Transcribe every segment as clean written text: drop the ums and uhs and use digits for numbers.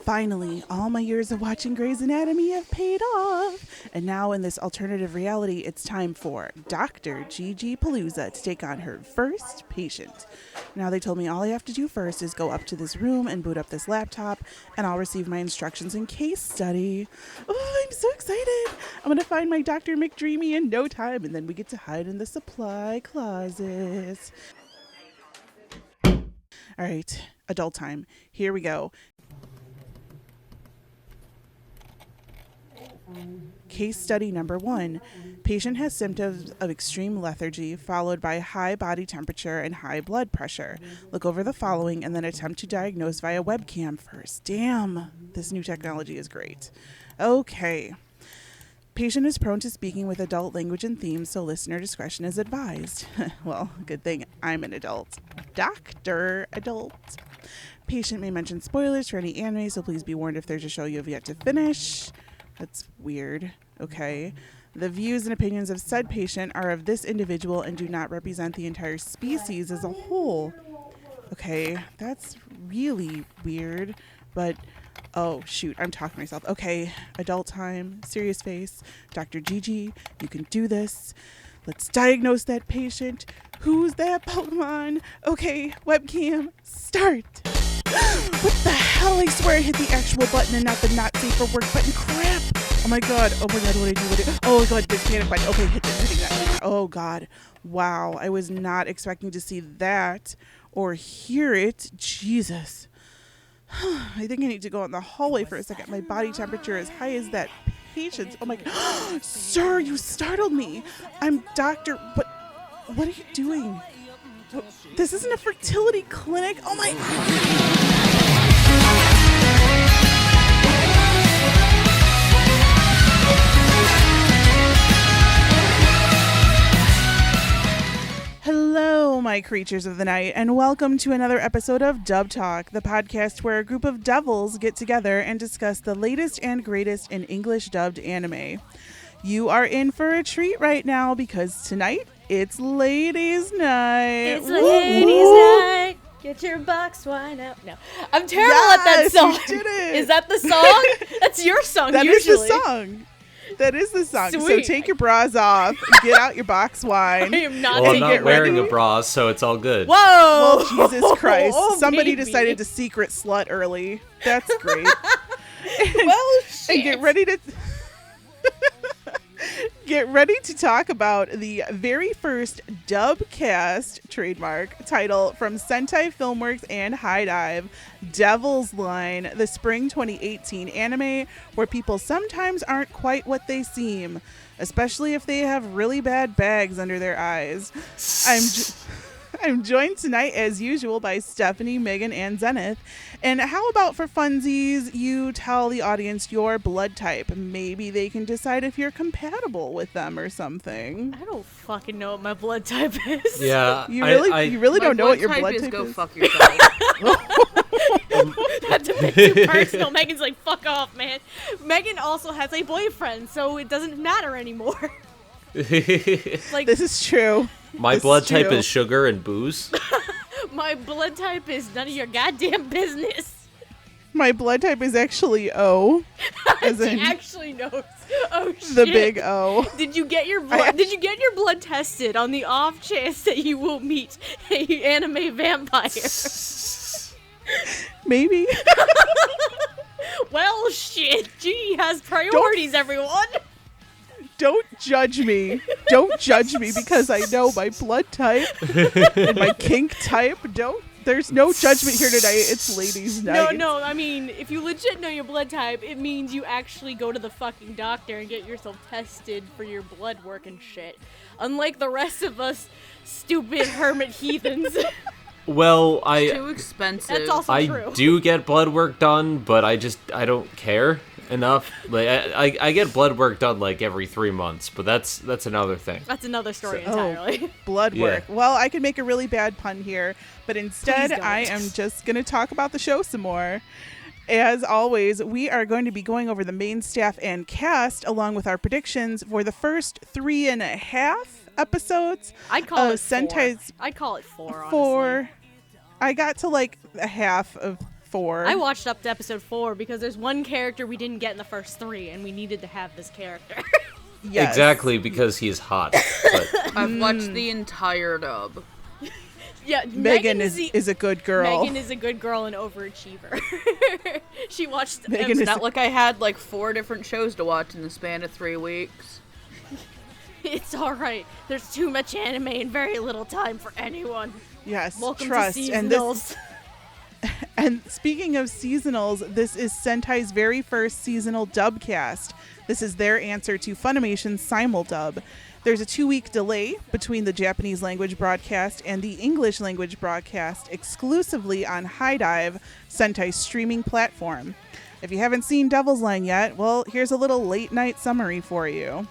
Finally, all my years of watching Grey's Anatomy have paid off. And now in this alternative reality, it's time for Dr. Gigi Palooza to take on her first patient. Now they told me all I have to do first is go up to this room and boot up this laptop, and I'll receive my instructions and case study. Oh, I'm so excited. I'm going to find my Dr. McDreamy in no time, and then we get to hide in the supply closet. All right, adult time. Here we go. Case study number 1. Patient has symptoms of extreme lethargy followed by high body temperature and high blood pressure. Look over the following and then attempt to diagnose via webcam first. Damn, this new technology is great. Okay. Patient is prone to speaking with adult language and themes, so listener discretion is advised. Well, good thing I'm an adult. Dr. Adult. Patient may mention spoilers for any anime, so please be warned if there's a show you have yet to finish. That's weird. Okay. The views and opinions of said patient are of this individual and do not represent the entire species as a whole. Okay, that's really weird, but oh shoot, I'm talking to myself. Okay, adult time, serious face. Dr. Gigi, you can do this. Let's diagnose that patient. Who's that Pokemon? Okay, webcam, start. What the hell? I swear I hit the actual button and not the not safe for work button. Crap. Oh my god. Oh my god, what did I do? Oh god, this panic button. Okay, hitting that. Oh god. Wow. I was not expecting to see that or hear it. Jesus. I think I need to go in the hallway for a second. My body temperature is high as that patient's. Oh my god. Sir, you startled me. I'm Dr. What are you doing? This isn't a fertility clinic. Oh my god. Hello, my creatures of the night, and welcome to another episode of Dub Talk, the podcast where a group of devils get together and discuss the latest and greatest in English dubbed anime. You are in for a treat right now because tonight it's ladies' night. It's ladies' night. Get your box wine out. No, I'm terrible at that song. You did it. Is that the song? That's your song. That usually. is the song. That is the song. Sweet. So take your bras off, get out your box wine. I am not. Well, I'm not wearing ready. a bra, so it's all good. Whoa! Well, Jesus Christ. Oh, Somebody baby. decided to secret slut early. That's great. Well, shit. And get ready to get ready to talk about the very first DubCast trademark title from Sentai Filmworks and High Dive, Devil's Line, the spring 2018 anime where people sometimes aren't quite what they seem, especially if they have really bad bags under their eyes. I'm joined tonight, as usual, by Stephanie, Megan, and Zenith. And how about for funsies, you tell the audience your blood type. Maybe they can decide if you're compatible with them or something. I don't fucking know what my blood type is. Yeah, You really don't know what your blood type Go is? fuck yourself. That's a bit too personal. Megan's like, fuck off, man. Megan also has a boyfriend, so it doesn't matter anymore. Like, This is true. My This blood is type true. is sugar and booze. my blood type is none of your goddamn business. My blood type is actually O, as She in actually knows. Oh shit. the big O. Did you get your blood? Did you get your blood tested on the off chance that you will meet a anime vampire? Maybe. Well, shit. G has priorities, everyone. Don't judge me. Don't judge me because I know my blood type and my kink type. There's no judgment here tonight. It's ladies' night. No. I mean, if you legit know your blood type, it means you actually go to the fucking doctor and get yourself tested for your blood work and shit. Unlike the rest of us stupid hermit heathens. Well, Too expensive. That's also I true. do get blood work done, but I don't care enough. Like I get blood work done like every 3 months, but that's another thing. That's another story entirely. Blood work. Yeah. Well, I could make a really bad pun here, but instead Please don't. I am just going to talk about the show some more. As always, we are going to be going over the main staff and cast along with our predictions for the first 3.5 episodes. I'd call it Sentai's 4. I'd call it 4, honestly. 4. I got to like a half of 4. I watched up to episode 4 because there's one character we didn't get in the first 3, and we needed to have this character. Yes. Exactly, because he's hot. But I've watched the entire dub. Yeah, Megan is a good girl. Megan is a good girl and overachiever. She watched. Megan It's is not like I had like 4 different shows to watch in the span of 3 weeks. It's all right. There's too much anime and very little time for anyone. Yes, Welcome trust. to And seasonals. And speaking of seasonals, this is Sentai's very first seasonal dubcast. This is their answer to Funimation's simuldub. There's a 2-week delay between the Japanese language broadcast and the English language broadcast exclusively on HiDive, Sentai's streaming platform. If you haven't seen Devil's Line yet, well, here's a little late night summary for you.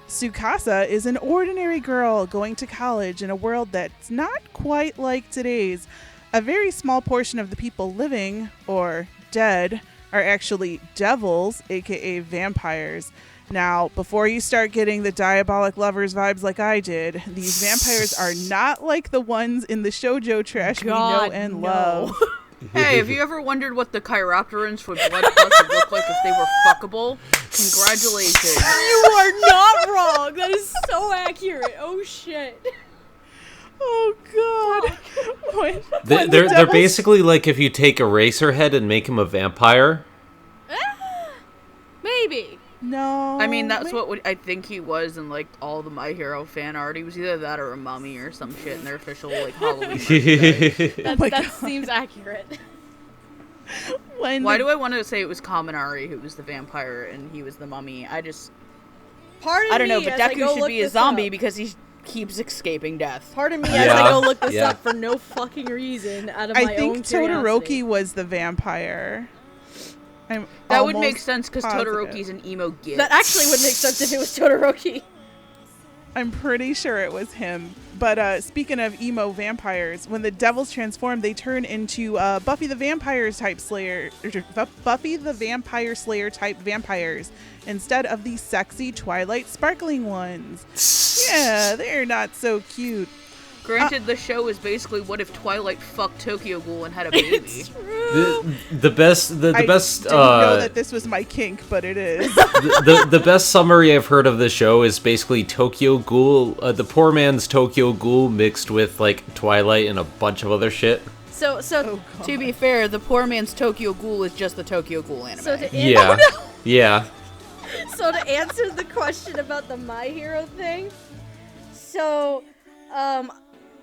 Tsukasa is an ordinary girl going to college in a world that's not quite like today's. A very small portion of the people living, or dead, are actually devils, aka vampires. Now, before you start getting the diabolic lovers vibes like I did, these vampires are not like the ones in the shoujo trash we know and love. Hey, have you ever wondered what the chiropterans for Blood Plus would look like if they were fuckable? Congratulations. You are not wrong. That is so accurate. Oh shit. Oh god. When the they're devils- basically like if you take Eraserhead and make him a vampire. Maybe. No. I mean, that's what I think he was in, like, all the My Hero fan art. He was either that or a mummy or some shit in their official, like, Halloween merchandise. That seems accurate. Why do I want to say it was Kaminari who was the vampire and he was the mummy? I don't know, but Deku should be a zombie because he keeps escaping death. Pardon me as I go look this up for no fucking reason out of my own I think curiosity. Todoroki was the vampire. That would make sense because positive. Todoroki's an emo git. That actually would make sense if it was Todoroki. I'm pretty sure it was him. But speaking of emo vampires, when the devils transform, they turn into Buffy the Vampire Slayer type vampires instead of the sexy Twilight sparkling ones. Yeah, they're not so cute. Granted, the show is basically what if Twilight fucked Tokyo Ghoul and had a baby. The best I didn't know that this was my kink, but it is. the best summary I've heard of the show is basically Tokyo Ghoul, the poor man's Tokyo Ghoul mixed with like Twilight and a bunch of other shit. So To be fair, the poor man's Tokyo Ghoul is just the Tokyo Ghoul anime. Yeah. So to answer the question about the My Hero thing, so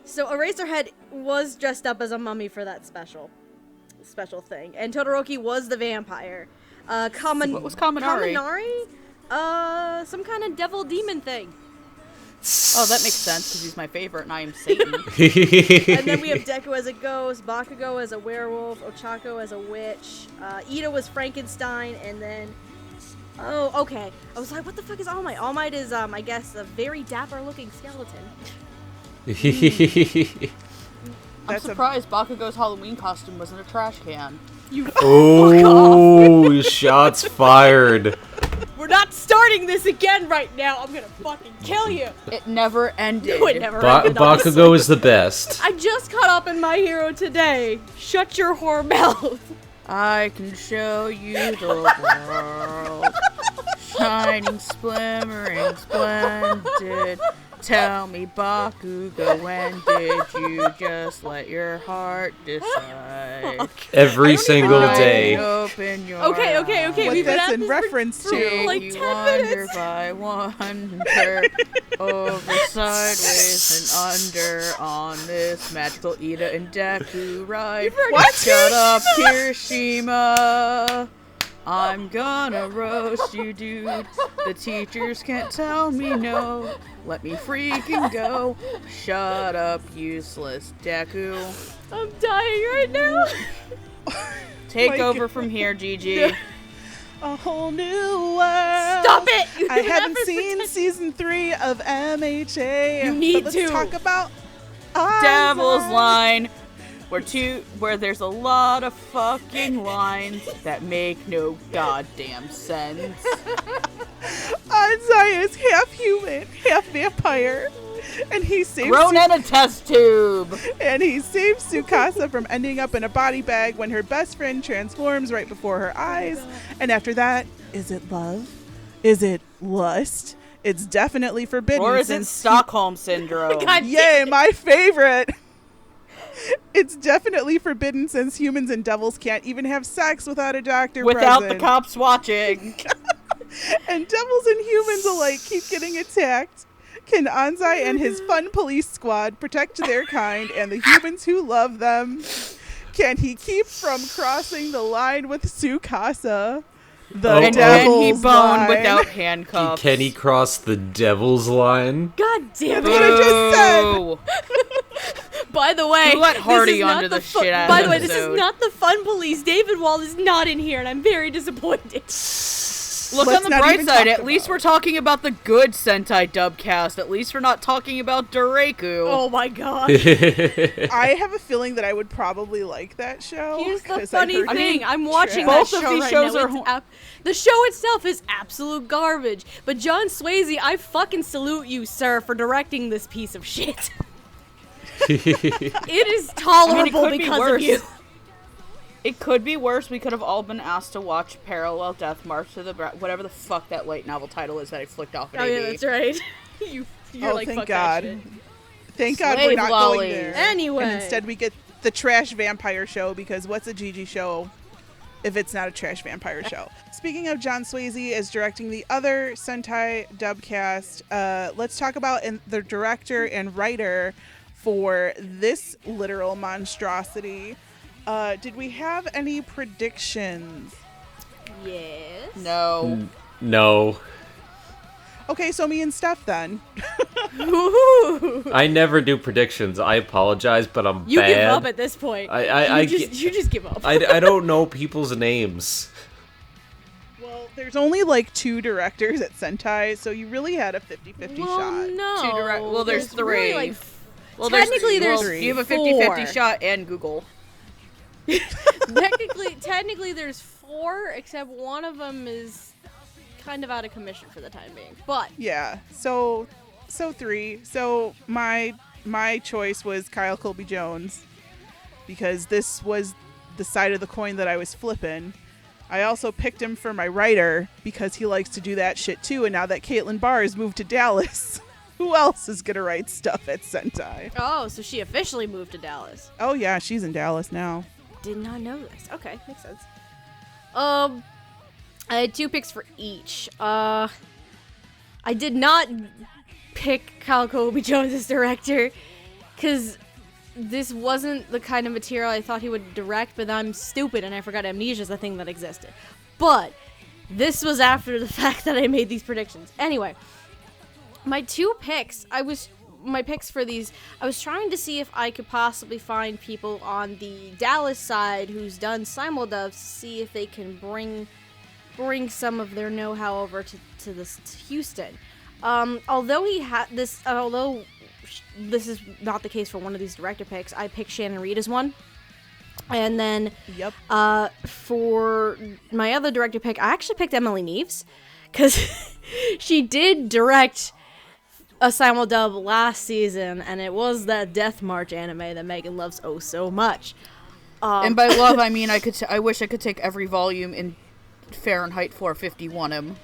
Eraserhead was dressed up as a mummy for that special thing, and Todoroki was the vampire. What was Kaminari? Kaminari? Some kind of devil demon thing. Oh, that makes sense because he's my favorite and I am Satan. And then we have Deku as a ghost, Bakugo as a werewolf, Ochako as a witch, Ida was Frankenstein, and then... Oh, okay. I was like, what the fuck is All Might? All Might is, I guess, a very dapper-looking skeleton. I'm surprised Bakugo's Halloween costume wasn't a trash can. Oh, shots fired. We're not starting this again right now. I'm gonna fucking kill you. It never ended. No, it never ended. Bakugo is the best. I just caught up in My Hero today. Shut your whore mouth. I can show you the world. Shining, splimmering, splendid. Tell me, Bakugo, when did you just let your heart decide? Every single day. Open your Okay. What We've been that's at in this reference for to. like you 10 wonder minutes. by wonder, over, sideways, and under on this magical Ida and Deku ride. What? Shut up, Kirishima. I'm gonna roast you, dude. The teachers can't tell me no. Let me freaking go. Shut up, useless Deku. I'm dying right now. Take over from here, Gigi. A whole new world. Stop it! You I have haven't to seen pretend- season 3 of MHA. You need but to. let's talk about Devil's Onzai. Line, where there's a lot of fucking lines that make no goddamn sense. Onzai is half human, half vampire. And he saves grown in a test tube. And he saves Tsukasa from ending up in a body bag when her best friend transforms right before her eyes. And after that, is it love? Is it lust? It's definitely forbidden. Or is it Stockholm Syndrome? Yay, my favorite. It's definitely forbidden since humans and devils can't even have sex without a doctor without present. the cops watching. And devils and humans alike keep getting attacked. Can Onzai and his fun police squad protect their kind and the humans who love them? Can he keep from crossing the line with Tsukasa? And can he bone without handcuffs? Can he cross the devil's line? God damn it. That's what I just said. By the way, let Hardy onto the shit out by of the way, this this is not the fun police. David Wall is not in here, and I'm very disappointed. Look on the bright side. At least we're talking about the good Sentai DubCast. At least we're not talking about Dureku. Oh my god. I have a feeling that I would probably like that show. Here's the funny thing. I'm watching both that of show these right shows now. are the show itself is absolute garbage. But John Swayze, I fucking salute you, sir, for directing this piece of shit. It is tolerable because of you. It could be worse. We could have all been asked to watch Parallel Death March to the whatever the fuck that light novel title is that I flicked off at Oh, AD. yeah, that's right. You're like, thank fuck God. that shit. Thank God Slave we're not lollies. going there. Anyway. And instead we get the trash vampire show, because what's a Gigi show if it's not a trash vampire show? Speaking of John Swayze as directing the other Sentai DubCast, let's talk about the director and writer for this literal monstrosity. Did we have any predictions? Yes. No. No. Okay, so me and Steph then. I never do predictions. I apologize, but I'm you bad. You give up at this point. You just give up. I don't know people's names. Well, there's only like 2 directors at Sentai, so you really had a 50-50 shot. No. There's 3. Really Technically, there's 3. You have a 50-50 shot and Google. Technically, there's 4, except one of them is kind of out of commission for the time being. But yeah, so 3. So my choice was Kyle Colby Jones, because this was the side of the coin that I was flipping. I also picked him for my writer because he likes to do that shit too. And now that Caitlin Barr has moved to Dallas, who else is gonna write stuff at Sentai? Oh, so she officially moved to Dallas. Oh yeah, she's in Dallas now. Did not know this. Okay, makes sense. I had 2 picks for each. I did not pick Kyle Colby Jones as director, because this wasn't the kind of material I thought he would direct, but I'm stupid and I forgot Amnesia is a thing that existed. But this was after the fact that I made these predictions. Anyway, my 2 picks, my picks for these, I was trying to see if I could possibly find people on the Dallas side who's done simuldubs to see if they can bring some of their know-how over to Houston. Although this is not the case for one of these director picks, I picked Shannon Reed as one. And then for my other director pick, I actually picked Emily Neves, because she did direct a simuldub last season, and it was that Death March anime that Megan loves oh so much. And by love, I mean I wish I could take every volume in Fahrenheit 451 him.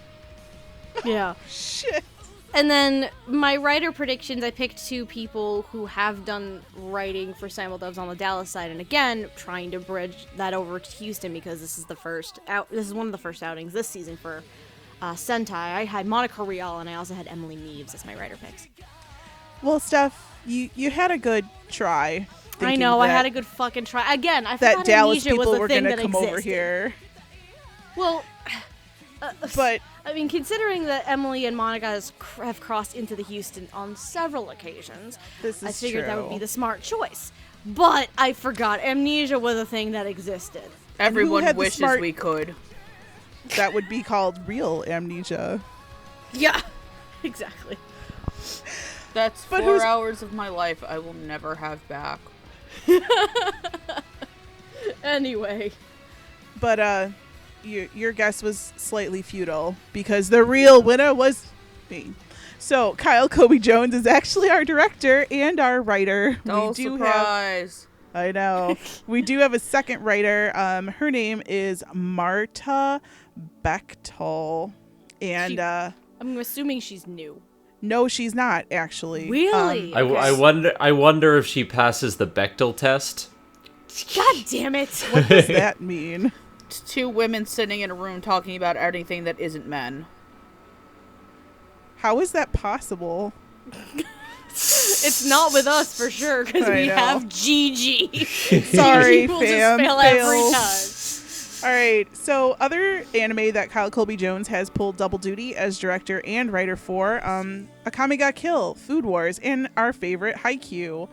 Yeah. Shit. And then my writer predictions, I picked 2 people who have done writing for simuldubs on the Dallas side, and again, trying to bridge that over to Houston, because this is one of the first outings this season for Sentai. I had Monica Rial, and I also had Emily Neves as my writer picks. Well, Steph, you had a good try. I know, I had a good fucking try. Again, I that thought Dallas Amnesia people was a were thing gonna that come existed. over here. Well, but I mean, considering that Emily and Monica have crossed into the Houston on several occasions, I figured that would be the smart choice. But I forgot Amnesia was a thing that existed. Everyone wishes we could. That would be called real amnesia. Yeah, exactly. That's 4 hours of my life I will never have back. Anyway. But your guess was slightly futile, because the real winner was me. So Kyle Kobe Jones is actually our director and our writer. No surprise. I know. We do have a second writer. Her name is Marta Bechtel. And I'm assuming she's new. No, she's not, actually. Really? I wonder if she passes the Bechtel test. God damn it. What does that mean? It's two women sitting in a room talking about anything that isn't men. How is that possible? It's not with us for sure, because we have Gigi. Sorry, Gigi will fam. just fail every time. All right, so other anime that Kyle Colby Jones has pulled double duty as director and writer for, Akame ga Kill, Food Wars, and our favorite Haikyuu.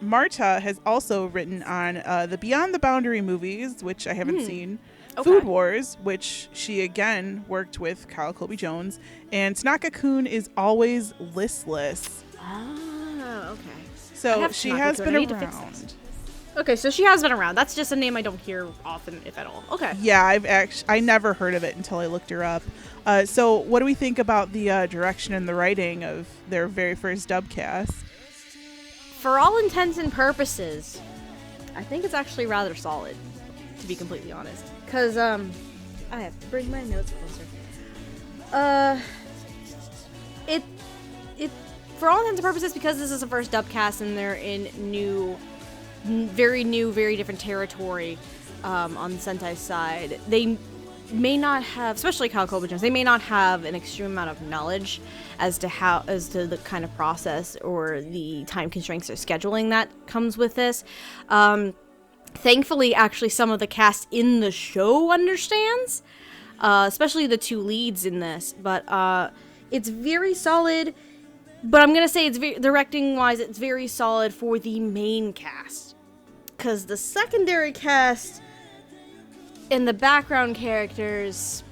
Marta has also written on the Beyond the Boundary movies, which I haven't seen, Food Wars, which she again worked with Kyle Colby Jones, and Tanaka-kun is always listless. Oh, okay. So she has been around. Okay, so she has been around. That's just a name I don't hear often, if at all. Okay. Yeah, I never heard of it until I looked her up. So what do we think about the direction and the writing of their very first dubcast? For all intents and purposes, I think it's actually rather solid, to be completely honest. Because, I have to bring my notes closer. It, for all intents and purposes, because this is the first dubcast and they're in very different territory on the Sentai side, they may not have, especially Kyle Colby Jones, they may not have an extreme amount of knowledge as to the kind of process or the time constraints or scheduling that comes with this. Thankfully, actually, some of the cast in the show understands, especially the two leads in this, but it's very solid. But I'm gonna say directing-wise, it's very solid for the main cast. Because the secondary cast and the background characters,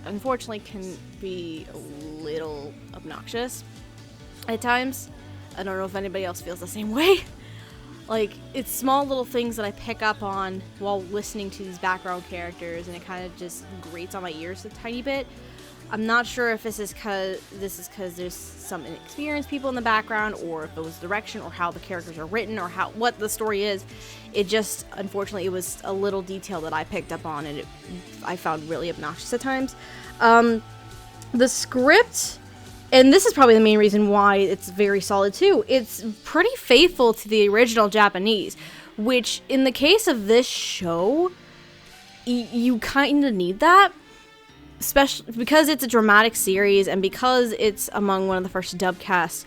unfortunately, can be a little obnoxious at times. I don't know if anybody else feels the same way. Like, it's small little things that I pick up on while listening to these background characters, and it kind of just grates on my ears a tiny bit. I'm not sure if this is because there's some inexperienced people in the background, or if it was direction, or how the characters are written, or what the story is. It just, unfortunately, it was a little detail that I picked up on, and I found really obnoxious at times. The script, and this is probably the main reason why it's very solid too, it's pretty faithful to the original Japanese, which in the case of this show, you kind of need that. Especially because it's a dramatic series and because it's among one of the first dubcasts,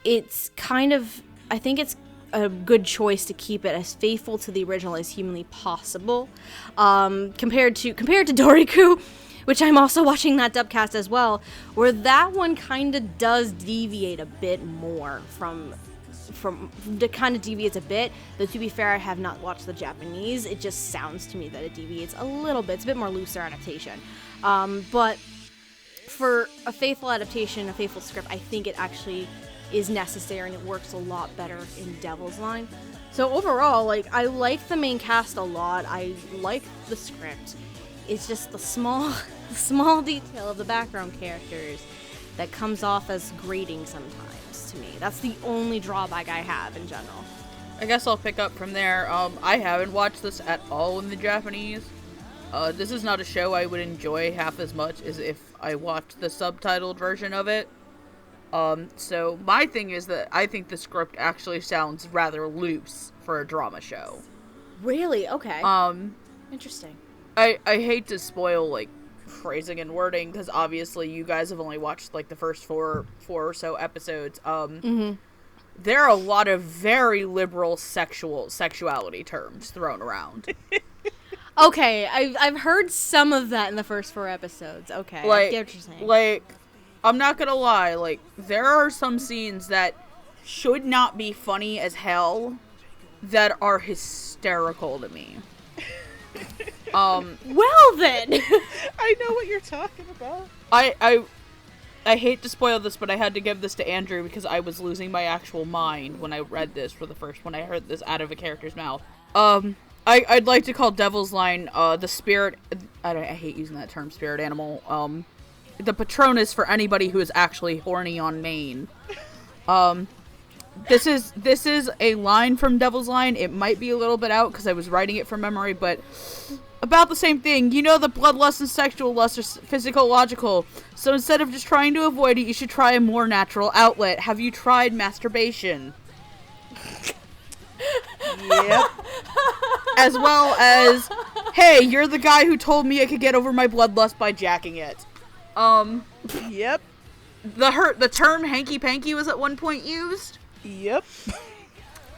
it's kind of, I think it's a good choice to keep it as faithful to the original as humanly possible. Compared to Doriku, which I'm also watching that dubcast as well, where that one kind of does deviate a bit more from kind of deviates a bit, though to be fair, I have not watched the Japanese. It just sounds to me that it deviates a little bit. It's a bit more looser adaptation. But for a faithful adaptation, a faithful script, I think it actually is necessary and it works a lot better in Devil's Line. So overall, like, I like the main cast a lot. I like the script. It's just the small detail of the background characters that comes off as grating sometimes. To me, that's the only drawback I have in general. I guess I'll pick up from there. I haven't watched this at all in the Japanese. This is not a show I would enjoy half as much as if I watched the subtitled version of it. So my thing is that I think the script actually sounds rather loose for a drama show. Really? Okay. Interesting. I hate to spoil, like, phrasing and wording, because obviously you guys have only watched like the first four or so episodes. There are a lot of very liberal sexuality terms thrown around. Okay, I've heard some of that in the first 4 episodes. Okay, like, I get what you're saying. Like, I'm not gonna lie, like, there are some scenes that should not be funny as hell that are hysterical to me. Well then, I know what you're talking about. I hate to spoil this, but I had to give this to Andrew because I was losing my actual mind when I read this when I heard this out of a character's mouth. I'd like to call Devil's Line the spirit. I hate using that term, spirit animal. the Patronus for anybody who is actually horny on Maine. This is a line from Devil's Line. It might be a little bit out because I was writing it from memory, but about the same thing. You know, the bloodlust and sexual lust are physiological. So instead of just trying to avoid it, you should try a more natural outlet. Have you tried masturbation? Yep. As well as, hey, you're the guy who told me I could get over my bloodlust by jacking it. Yep. The term hanky-panky was at one point used. Yep.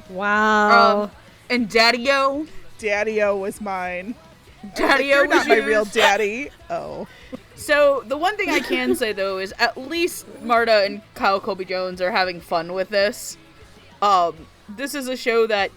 Wow. And Daddy-O. Daddy-O was mine. Daddy-O You're not was my used. real daddy. Oh. So, the one thing I can say, though, is at least Marta and Kyle Colby Jones are having fun with this. This is a show that,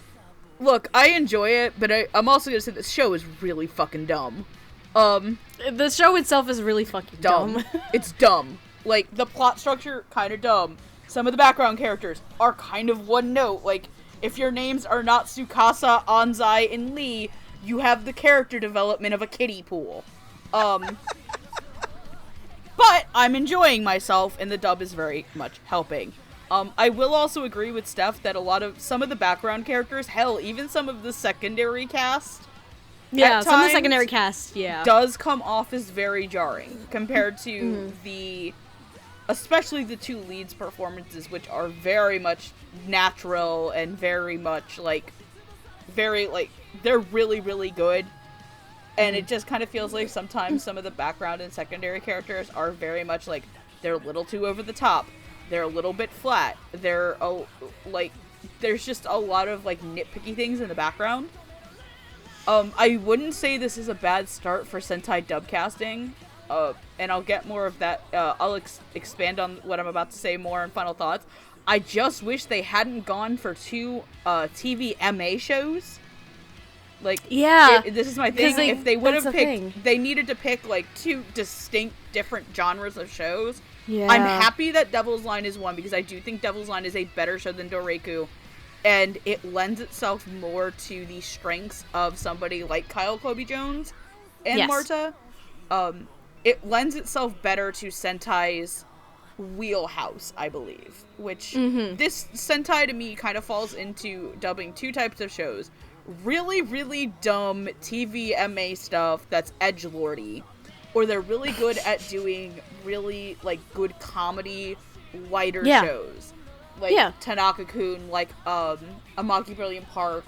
look, I enjoy it, but I'm also gonna say this show is really fucking dumb. The show itself is really fucking dumb. It's dumb. Like, the plot structure, kind of dumb. Some of the background characters are kind of one note. Like, if your names are not Tsukasa, Onzai, and Lee, you have the character development of a kiddie pool. But I'm enjoying myself, and the dub is very much helping. I will also agree with Steph that some of the background characters, hell, even some of the secondary cast, Yeah, at some of the times, secondary cast, yeah. does come off as very jarring compared to especially the two leads' performances, which are very much natural and very much, they're really, really good. And it just kind of feels like sometimes some of the background and secondary characters are very much like, they're a little too over the top. They're a little bit flat. There's just a lot of, nitpicky things in the background. I wouldn't say this is a bad start for Sentai dubcasting. And I'll get more of that. I'll expand on what I'm about to say more in final thoughts. I just wish they hadn't gone for two TV MA shows. This is my thing. If they would have picked, they needed to pick two distinct, different genres of shows. Yeah. I'm happy that Devil's Line is one because I do think Devil's Line is a better show than Doreiku, and it lends itself more to the strengths of somebody like Kyle Colby Jones and Marta. It lends itself better to Sentai's wheelhouse, I believe. Which, this Sentai to me kind of falls into dubbing two types of shows. Really, really dumb TV MA stuff that's edgelordy. Or they're really good at doing really, good comedy, lighter shows. Tanaka-kun, Amagi Brilliant Park,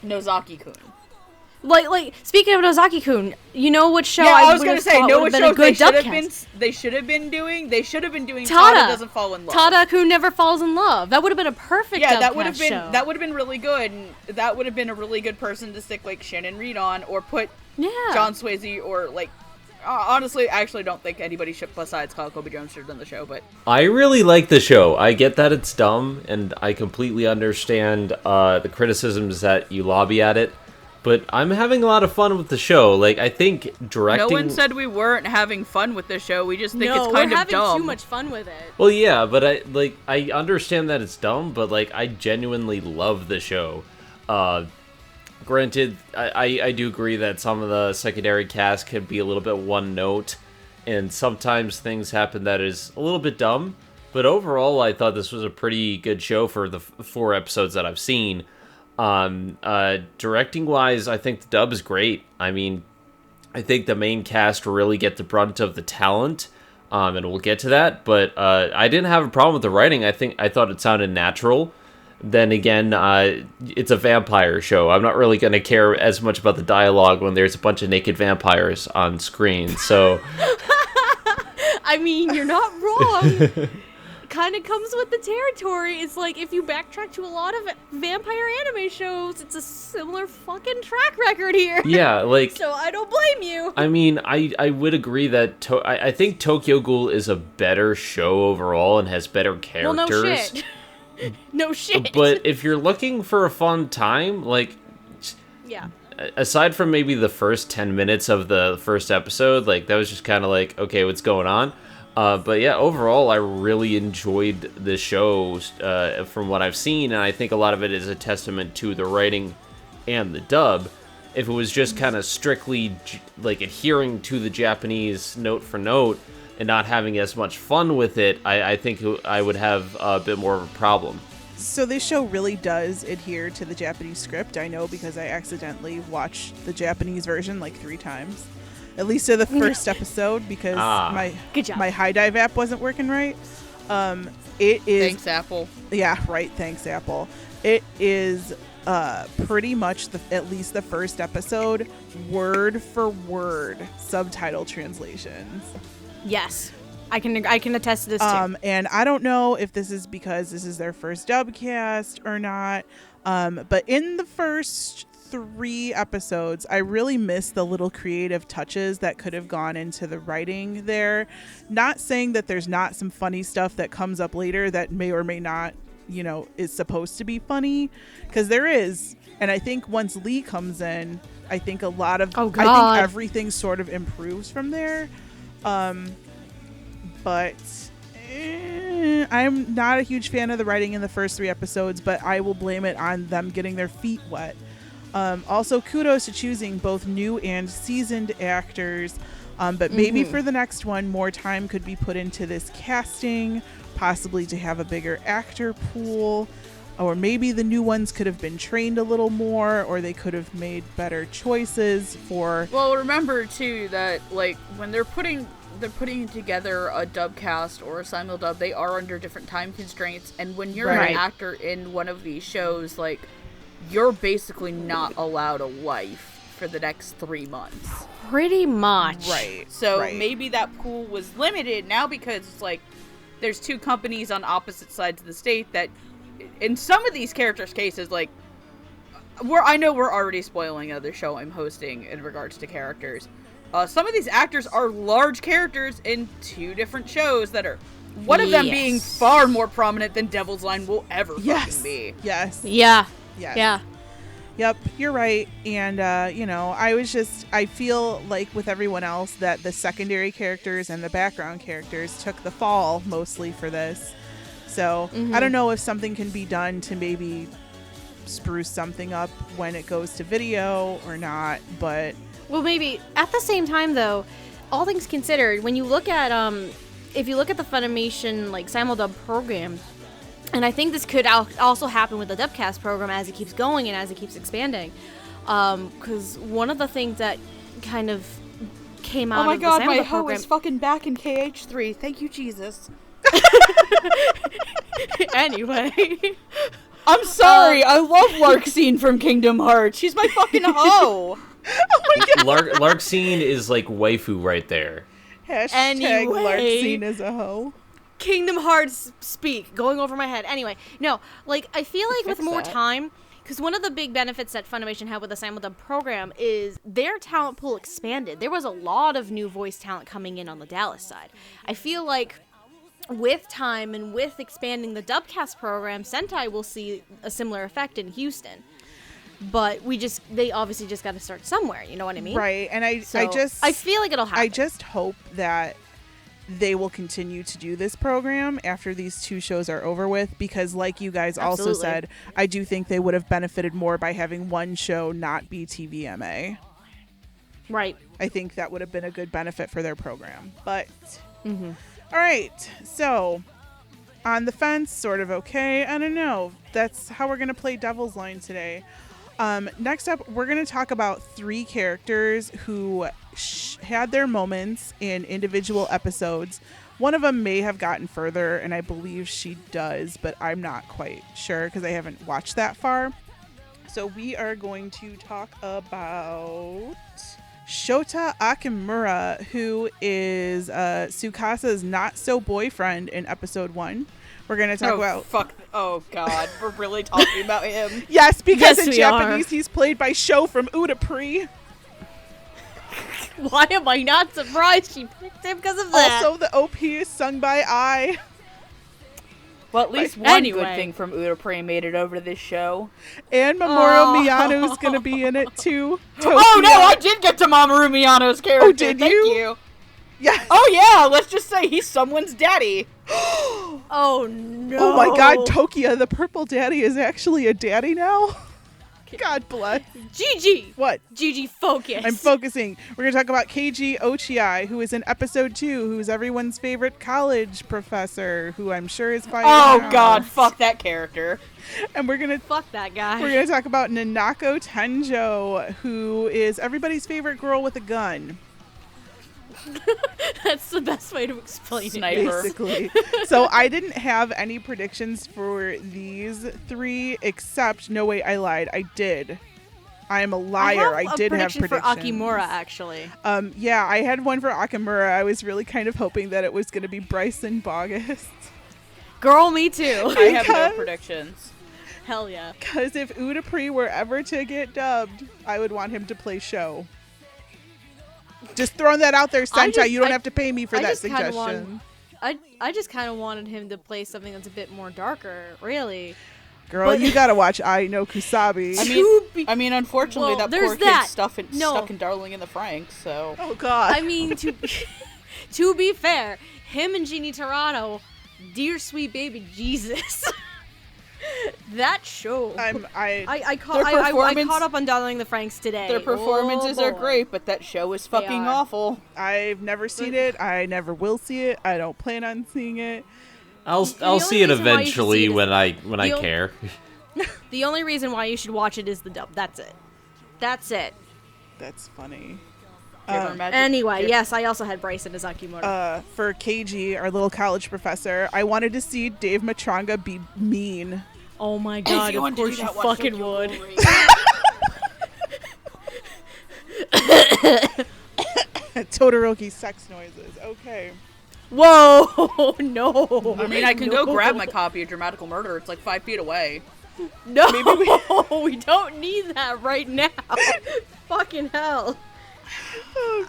Nozaki-kun. Speaking of Nozaki-kun, you know what show I was gonna say, know what show they should have been doing? They should have been doing Tada Doesn't Fall in Love. Tada-kun Never Falls in Love. That would have been a perfect that would have show. been that would have been really good. And that would have been a really good person to stick Shannon Reed on, or put John Swayze, or honestly, I actually don't think anybody besides Kyle Colby Jones should have done the show, but I really like the show. I get that it's dumb, and I completely understand the criticisms that you lobby at it. But I'm having a lot of fun with the show. I think directing... No one said we weren't having fun with the show. We just think it's kind of dumb. No, we're having too much fun with it. Well, yeah, but I understand that it's dumb, but, I genuinely love the show. Granted, I do agree that some of the secondary cast can be a little bit one note, and sometimes things happen that is a little bit dumb. But overall, I thought this was a pretty good show for the 4 episodes that I've seen. Directing wise, I think the dub is great. I mean, I think the main cast really get the brunt of the talent, and we'll get to that, but I didn't have a problem with the writing. I thought it sounded natural. Then again, it's a vampire show. I'm not really going to care as much about the dialogue when there's a bunch of naked vampires on screen, so... I mean, you're not wrong. Kind of comes with the territory. It's if you backtrack to a lot of vampire anime shows, it's a similar fucking track record here. Yeah, so I don't blame you. I mean, I would agree that I think Tokyo Ghoul is a better show overall and has better characters. Well, no shit. No shit. But if you're looking for a fun time, yeah. Aside from maybe the first 10 minutes of the first episode, that was just kind of okay, what's going on? But yeah, overall, I really enjoyed the show from what I've seen, and I think a lot of it is a testament to the writing and the dub. if it was just kind of strictly like adhering to the Japanese note for note and not having as much fun with it, I think I would have a bit more of a problem. So this show really does adhere to the Japanese script. I know because I accidentally watched the Japanese version like 3 times. At least to the first episode because Good job. my high dive app wasn't working right. It is... Thanks, Apple. Yeah, right. Thanks, Apple. It is pretty much, at least the first episode, word for word subtitle translations. Yes. I can attest to this too. And I don't know if this is because this is their first dubcast or not. But in the first 3 episodes, I really missed the little creative touches that could have gone into the writing there. Not saying that there's not some funny stuff that comes up later that may or may not, is supposed to be funny, because there is. And I think once Lee comes in, I think I think everything sort of improves from there. But I'm not a huge fan of the writing in the first 3 episodes, but I will blame it on them getting their feet wet. Also, kudos to choosing both new and seasoned actors. But maybe for the next one, more time could be put into this casting, possibly to have a bigger actor pool. Or maybe the new ones could have been trained a little more, or they could have made better choices for... Well, remember, too, that, like, when they're putting together a dubcast or a simuldub, they are under different time constraints, and when you're an actor in one of these shows, like, you're basically not allowed a wife for the next 3 months. Pretty much. Right. So maybe that pool was limited now because it's like there's 2 companies on opposite sides of the state that in some of these characters' cases, like, I know we're already spoiling another show I'm hosting in regards to characters. Some of these actors are large characters in 2 different shows that are one of them being far more prominent than Devil's Line will ever fucking be. Yes. Yeah. Yes. Yeah. Yep, you're right. And, I feel like with everyone else that the secondary characters and the background characters took the fall mostly for this. So I don't know if something can be done to maybe spruce something up when it goes to video or not, but... Well, maybe at the same time, though, all things considered, when you look at, if you look at the Funimation, like, simuldub program, and I think this could also happen with the dubcast program as it keeps going and as it keeps expanding, because one of the things that kind of came out of the simuldub program... Oh my god, my hoe is fucking back in KH3. Thank you, Jesus. Anyway... I'm sorry, I love Larxene from Kingdom Hearts. She's my fucking hoe. Oh my god. Larxene is like waifu right there. Hashtag Larxene is a hoe. Kingdom Hearts speak, going over my head. Anyway, no, like, I feel like with more time, because one of the big benefits that Funimation had with the simuldub program is their talent pool expanded. There was a lot of new voice talent coming in on the Dallas side. I feel like with time and with expanding the dubcast program, Sentai will see a similar effect in Houston. But they obviously just got to start somewhere, you know what I mean? Right, and I feel like it'll happen. I just hope that they will continue to do this program after these 2 shows are over with, because like you guys also said, I do think they would have benefited more by having one show not be TVMA. Right. I think that would have been a good benefit for their program. But, all right, so on the fence, sort of okay. I don't know. That's how we're going to play Devil's Line today. Next up, we're going to talk about 3 characters who had their moments in individual episodes. One of them may have gotten further, and I believe she does, but I'm not quite sure because I haven't watched that far. So we are going to talk about Shouta Aoi, who is Tsukasa's not-so-boyfriend in episode 1. We're going to talk about... Oh, God. We're really talking about him. Yes, because in Japanese, he's played by Sho from Udapri. Why am I not surprised she picked him because of that? Also, the OP is sung by Ai. Well, at least one good thing from Udapri made it over to this show. And Mamoru Miyano's going to be in it, too. Oh, no, I did get to Mamoru Miyano's character. Oh, did Thank you. Yes. Oh, yeah, let's just say he's someone's daddy. Oh, no. Oh, my God, Tokia, the purple daddy, is actually a daddy now? God bless. Gigi! What? Gigi, focus. I'm focusing. We're going to talk about Keiji Ochiai, who is in episode 2, who's everyone's favorite college professor, who I'm sure is fired Oh now. god, fuck that character. And we're going to Fuck that guy. We're going to talk about Nanako Tenjo, who is everybody's favorite girl with a gun, That's the best way to explain Sniper. it. basically. So I didn't have any predictions for these 3, except, no wait, I lied. I did. I am a liar. I did have predictions. for Akimura, actually. Yeah, I had one for Akimura. I was really kind of hoping that it was going to be Bryson Bogus. Girl, me too. I have no predictions. Hell yeah. Because if Udapri were ever to get dubbed, I would want him to play Show. Just throwing that out there, Sentai. You don't have to pay me for that suggestion. I just kind of wanted him to play something that's a bit more darker, really. Girl, you gotta watch I No Kusabi. I mean, unfortunately, Well, that poor there's that. kid's stuck in Darling in the Franxx, so... Oh, God. I mean, to be fair, him and Jeannie Torano, dear sweet baby Jesus. That show. I caught up on Darling in the Franxx today. Their performances Oh, are boy. great, but that show is fucking are. awful. I've never seen it. I never will see it. I don't plan on seeing it. I'll only see it reason why you should eventually see it is when I the care. The only reason why you should watch it is the dub. That's it. That's it. That's funny. Anyway, yes, I also had Bryson as Akimura. For Keiji, our little college professor, I wanted to see Dave Matranga be mean. Oh my god, of course you fucking would. Todoroki sex noises. Okay. Whoa, no. I mean, I can go grab my copy of Dramatical Murder. It's like 5 feet away. No, we don't need that right now. Fucking hell.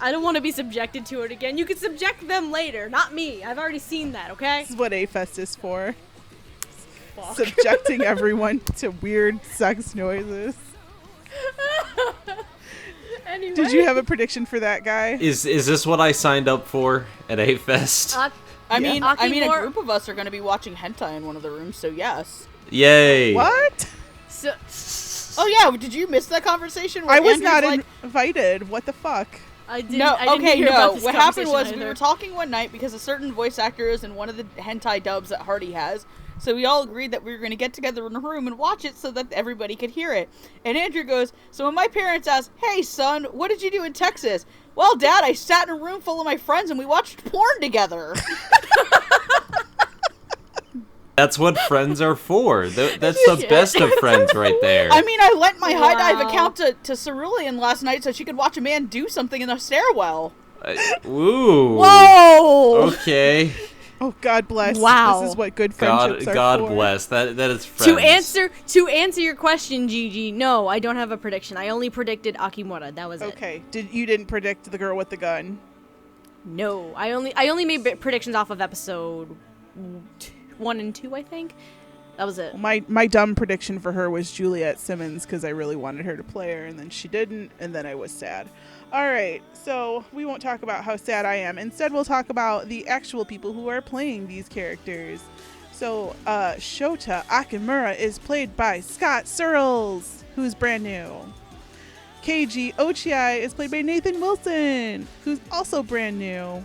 I don't want to be subjected to it again. You can subject them later, not me. I've already seen that, okay? This is what A-Fest is for. Fuck. Subjecting everyone to weird sex noises. Anyway. Did you have a prediction for that guy? Is this what I signed up for at A-Fest? I mean, a Akimura- group of us are going to be watching hentai in one of the rooms, so yes. Yay! What? So, Oh yeah, did you miss that conversation? Where I was Andrew's not like, invited. What the fuck? I didn't. No, I didn't okay, hear no. about this What happened was conversation we were either. talking one night because a certain voice actor is in one of the hentai dubs that Hardy has. So we all agreed that we were going to get together in a room and watch it so that everybody could hear it. And Andrew goes, so when my parents asked, hey son, what did you do in Texas? Well, Dad, I sat in a room full of my friends and we watched porn together. That's what friends are for. That's the best of friends right there. I mean, I lent my High Dive Wow. account to Cerulean last night so she could watch a man do something in a stairwell. Ooh. Whoa! Okay. Oh, God bless. Wow. This is what good friendships are God for. bless. That is friends. To answer your question, Gigi, no, I don't have a prediction. I only predicted Akimura. That was it. Okay. You didn't predict the girl with the gun? No, I only made predictions off of episode 1 and 2, I think. That was it. My dumb prediction for her was Juliet Simmons because I really wanted her to play her, and then she didn't, and then I was sad. All right, so we won't talk about how sad I am. Instead, we'll talk about the actual people who are playing these characters. So, Shouta Akimura is played by Scott Searles, who's brand new. Keiji Ochiai is played by Nathan Wilson, who's also brand new.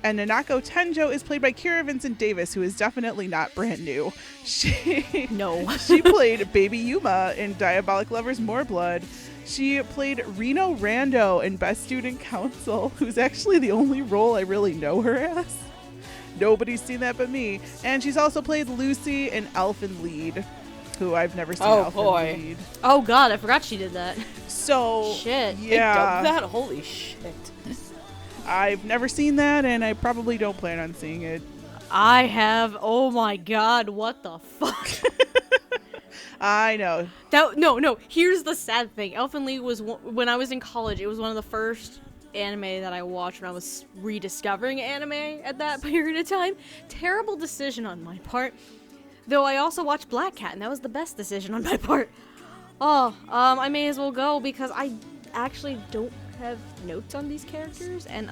And Nanako Tenjo is played by Kira Vincent Davis, who is definitely not brand new. She played Baby Yuma in Diabolic Lovers More Blood. She played Reno Rando in Best Student Council, who's actually the only role I really know her as. Nobody's seen that but me. And she's also played Lucy in Elfin Lead, who I've never seen Elfin Lead. Oh god, I forgot she did that. So, Shit. yeah. They dubbed that? Holy shit. I've never seen that, and I probably don't plan on seeing it. I have. Oh my god, what the fuck? I know. No. Here's the sad thing. Elfen Lied was when I was in college. It was one of the first anime that I watched when I was rediscovering anime at that period of time. Terrible decision on my part. Though I also watched Black Cat, and that was the best decision on my part. I may as well go because I actually don't have notes on these characters, and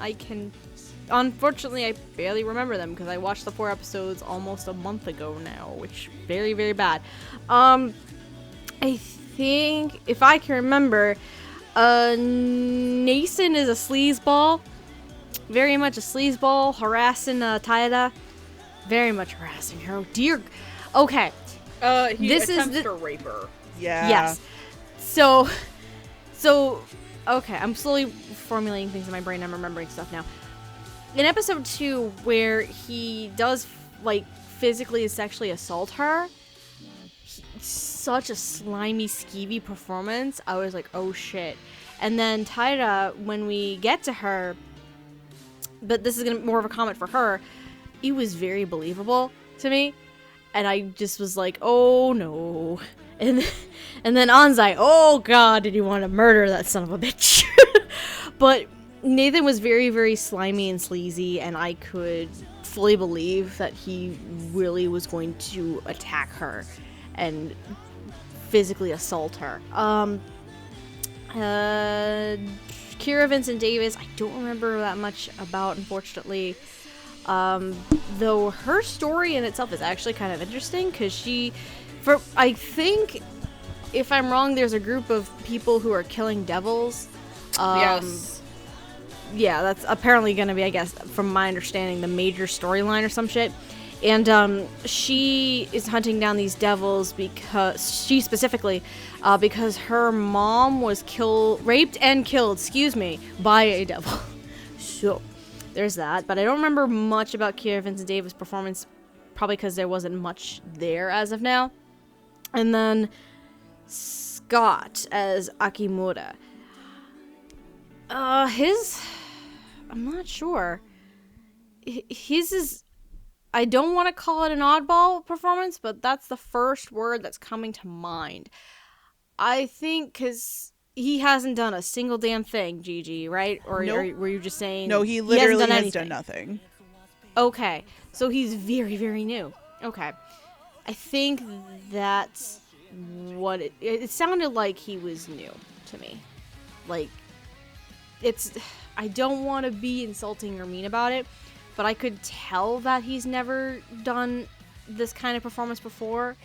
unfortunately I barely remember them because I watched the 4 episodes almost a month ago now, which very, very bad. I think, if I can remember, Nathan is a sleazeball. Very much a sleazeball, harassing Taida. Very much harassing her. Oh, dear. Okay. He this attempts is to rape her. Yeah. Yes. So, okay, I'm slowly formulating things in my brain. I'm remembering stuff now. In episode 2, where he does, like, physically and sexually assault her, such a slimy, skeevy performance. I was like, oh shit. And then Taira, when we get to her, but this is gonna be more of a comment for her, it was very believable to me. And I just was like, oh no. And then Onzai, oh god, did you want to murder that son of a bitch? But Nathan was very, very slimy and sleazy, and I could fully believe that he really was going to attack her and physically assault her. Kira Vincent Davis, I don't remember that much about, unfortunately. Though her story in itself is actually kind of interesting, because I think, if I'm wrong, there's a group of people who are killing devils. Yes. Yeah, that's apparently going to be, I guess, from my understanding, the major storyline or some shit. And she is hunting down these devils because because her mom was raped and killed, by a devil. So there's that. But I don't remember much about Kira Vincent Davis' performance, probably because there wasn't much there as of now. And then Scott as Akimura. I'm not sure. His is, I don't want to call it an oddball performance, but that's the first word that's coming to mind. I think because he hasn't done a single damn thing, Gigi, right? Or Nope. were you just saying? No, he literally hasn't has done nothing. Okay, so he's very, very new. Okay. I think that's what it sounded like. He was new to me. Like, I don't want to be insulting or mean about it, but I could tell that he's never done this kind of performance before.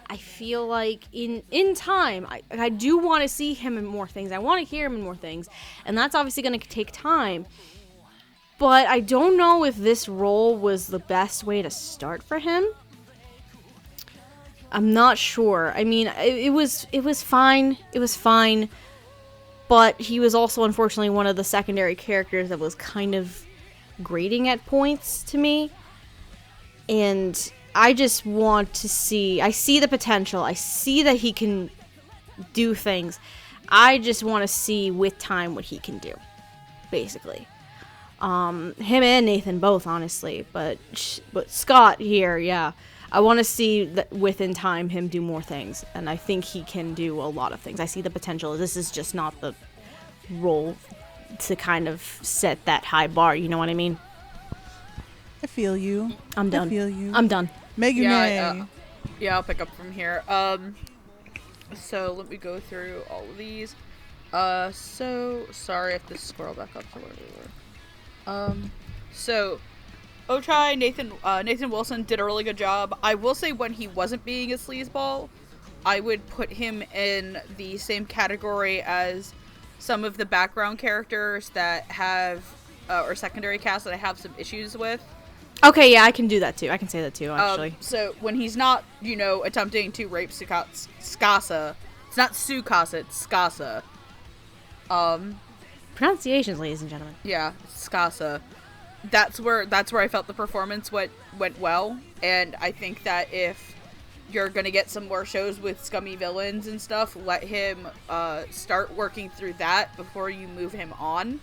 I feel like in time, I do want to see him in more things. I want to hear him in more things, and that's obviously going to take time. But I don't know if this role was the best way to start for him. I'm not sure. I mean, it was fine. It was fine. But he was also, unfortunately, one of the secondary characters that was kind of grating at points to me. And I just want to see... I see the potential. I see that he can do things. I just want to see, with time, what he can do. Basically. Him and Nathan both, honestly. But Scott here, yeah. I want to see that within time him do more things, and I think he can do a lot of things. I see the potential. This is just not the role to kind of set that high bar, you know what I mean? I feel you. I'm done. I feel you. I'm done. Megumi. Yeah, I'll pick up from here. So let me go through all of these. So sorry, I have to scroll back up to where we were. So Ochai, Nathan Wilson did a really good job. I will say, when he wasn't being a sleazeball, I would put him in the same category as some of the background characters that have, or secondary cast that I have some issues with. Okay, yeah, I can do that too. I can say that too, actually. So when he's not, attempting to rape Tsukasa, it's not Tsukasa, it's Tsukasa. Pronunciations, ladies and gentlemen. Yeah, Tsukasa. That's where I felt the performance went well, and I think that if you're gonna get some more shows with scummy villains and stuff, let him start working through that before you move him on,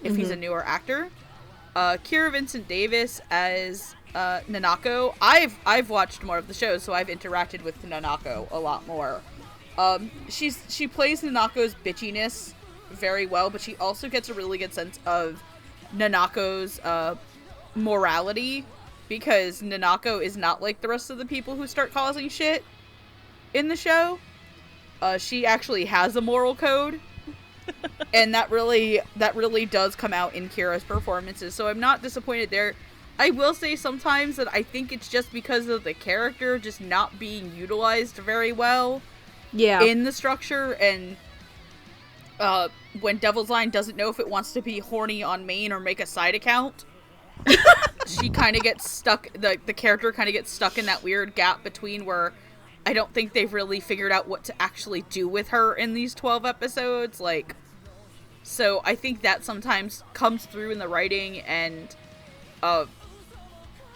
if he's a newer actor. Kira Vincent Davis as Nanako. I've watched more of the shows, so I've interacted with Nanako a lot more. She plays Nanako's bitchiness very well, but she also gets a really good sense of Nanako's morality, because Nanako is not like the rest of the people who start causing shit in the show. She actually has a moral code, and that really does come out in Kira's performances, so I'm not disappointed there. I will say sometimes that I think it's just because of the character just not being utilized very well in the structure, and when Devil's Line doesn't know if it wants to be horny on main or make a side account, she kind of gets stuck, the character kind of gets stuck in that weird gap between where I don't think they've really figured out what to actually do with her in these 12 episodes, like, so I think that sometimes comes through in the writing, and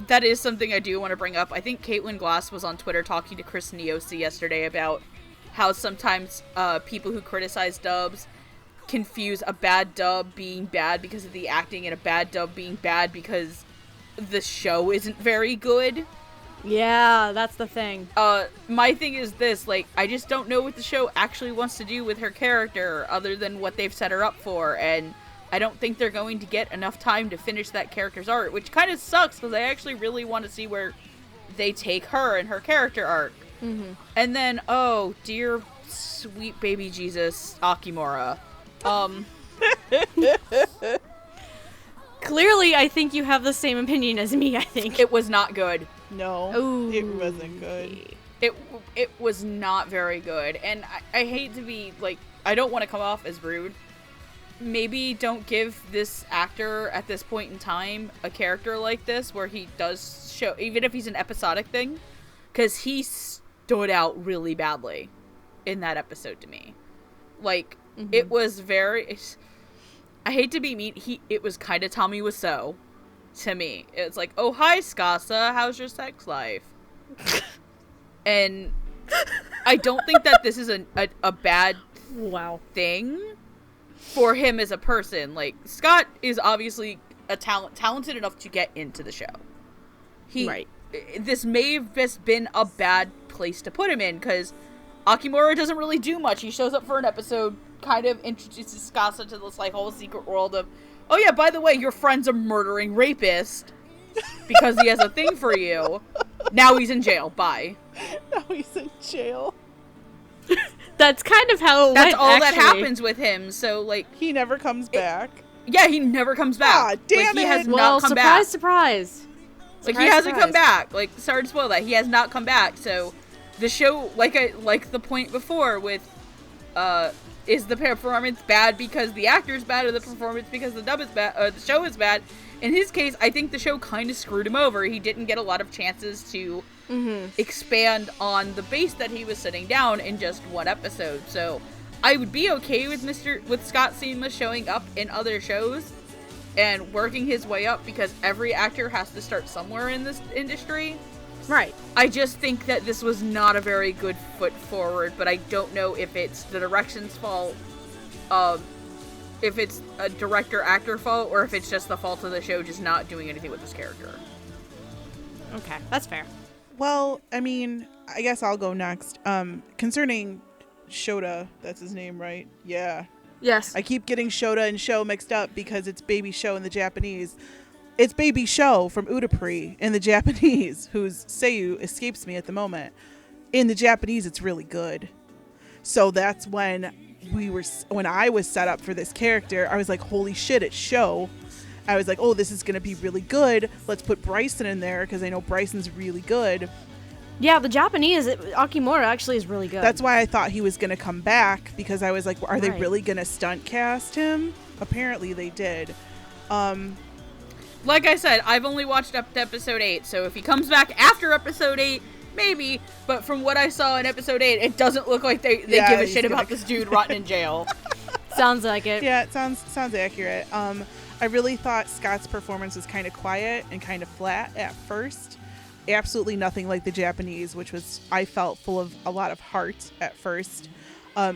that is something I do want to bring up. I think Caitlin Glass was on Twitter talking to Chris Niosi yesterday about how sometimes people who criticize dubs confuse a bad dub being bad because of the acting and a bad dub being bad because the show isn't very good. Yeah, that's the thing. My thing is this, like, I just don't know what the show actually wants to do with her character other than what they've set her up for, and I don't think they're going to get enough time to finish that character's art, which kind of sucks because I actually really want to see where they take her and her character arc. Mm-hmm. And then, oh, dear sweet baby Jesus, Akimura. Clearly, I think you have the same opinion as me, I think. It was not good. No, Ooh. it wasn't good. It was not very good. And I hate to be, like, I don't want to come off as rude. Maybe don't give this actor, at this point in time, a character like this where he does show, even if he's an episodic thing, because he stood out really badly in that episode to me. Like, it was very, I hate to be mean, it was kind of Tommy Wiseau to me. It's like, oh, hi, Tsukasa, how's your sex life? And I don't think that this is a bad thing for him as a person. Like, Scott is obviously a talented enough to get into the show. Right. This may have just been a bad place to put him in, because Akimura doesn't really do much. He shows up for an episode, kind of introduces Tsukasa to this, like, whole secret world of, oh yeah, by the way, your friend's a murdering rapist because he has a thing for you. Now he's in jail. Bye. Now he's in jail. That's kind of how it That's went, all that actually. happens with him, so, like... He never comes back. Yeah, he never comes back. Ah, damn He it. has Well, not come back. surprise. Like, he hasn't come back. Like, sorry to spoil that. He has not come back, so... The show, like the point before with, is the performance bad because the actor's bad, or the performance because the dub is bad, or the show is bad? In his case, I think the show kind of screwed him over. He didn't get a lot of chances to expand on the base that he was sitting down in just one episode. So, I would be okay with Scott Seamless showing up in other shows and working his way up, because every actor has to start somewhere in this industry. Right. I just think that this was not a very good foot forward, but I don't know if it's the direction's fault, if it's a director-actor fault, or if it's just the fault of the show just not doing anything with this character. Okay, that's fair. Well, I mean, I guess I'll go next. Concerning Shouta, that's his name, right? Yeah. Yes. I keep getting Shouta and Show mixed up because it's Baby Show in the Japanese. It's Baby Show from Udapri in the Japanese, whose Seiyu escapes me at the moment. In the Japanese, it's really good. So that's when I was set up for this character, I was like, holy shit, it's Show. I was like, oh, this is going to be really good. Let's put Bryson in there because I know Bryson's really good. Yeah, the Japanese, Akimura actually is really good. That's why I thought he was going to come back, because I was like, are they Right. really going to stunt cast him? Apparently they did. Like I said, I've only watched up to episode 8, so if he comes back after episode 8, maybe, but from what I saw in episode 8, it doesn't look like they give a shit about this dude rotting in jail. Sounds like it. Yeah, it sounds accurate. I really thought Scott's performance was kind of quiet and kind of flat at first. Absolutely nothing like the Japanese, which was, I felt, full of a lot of heart at first.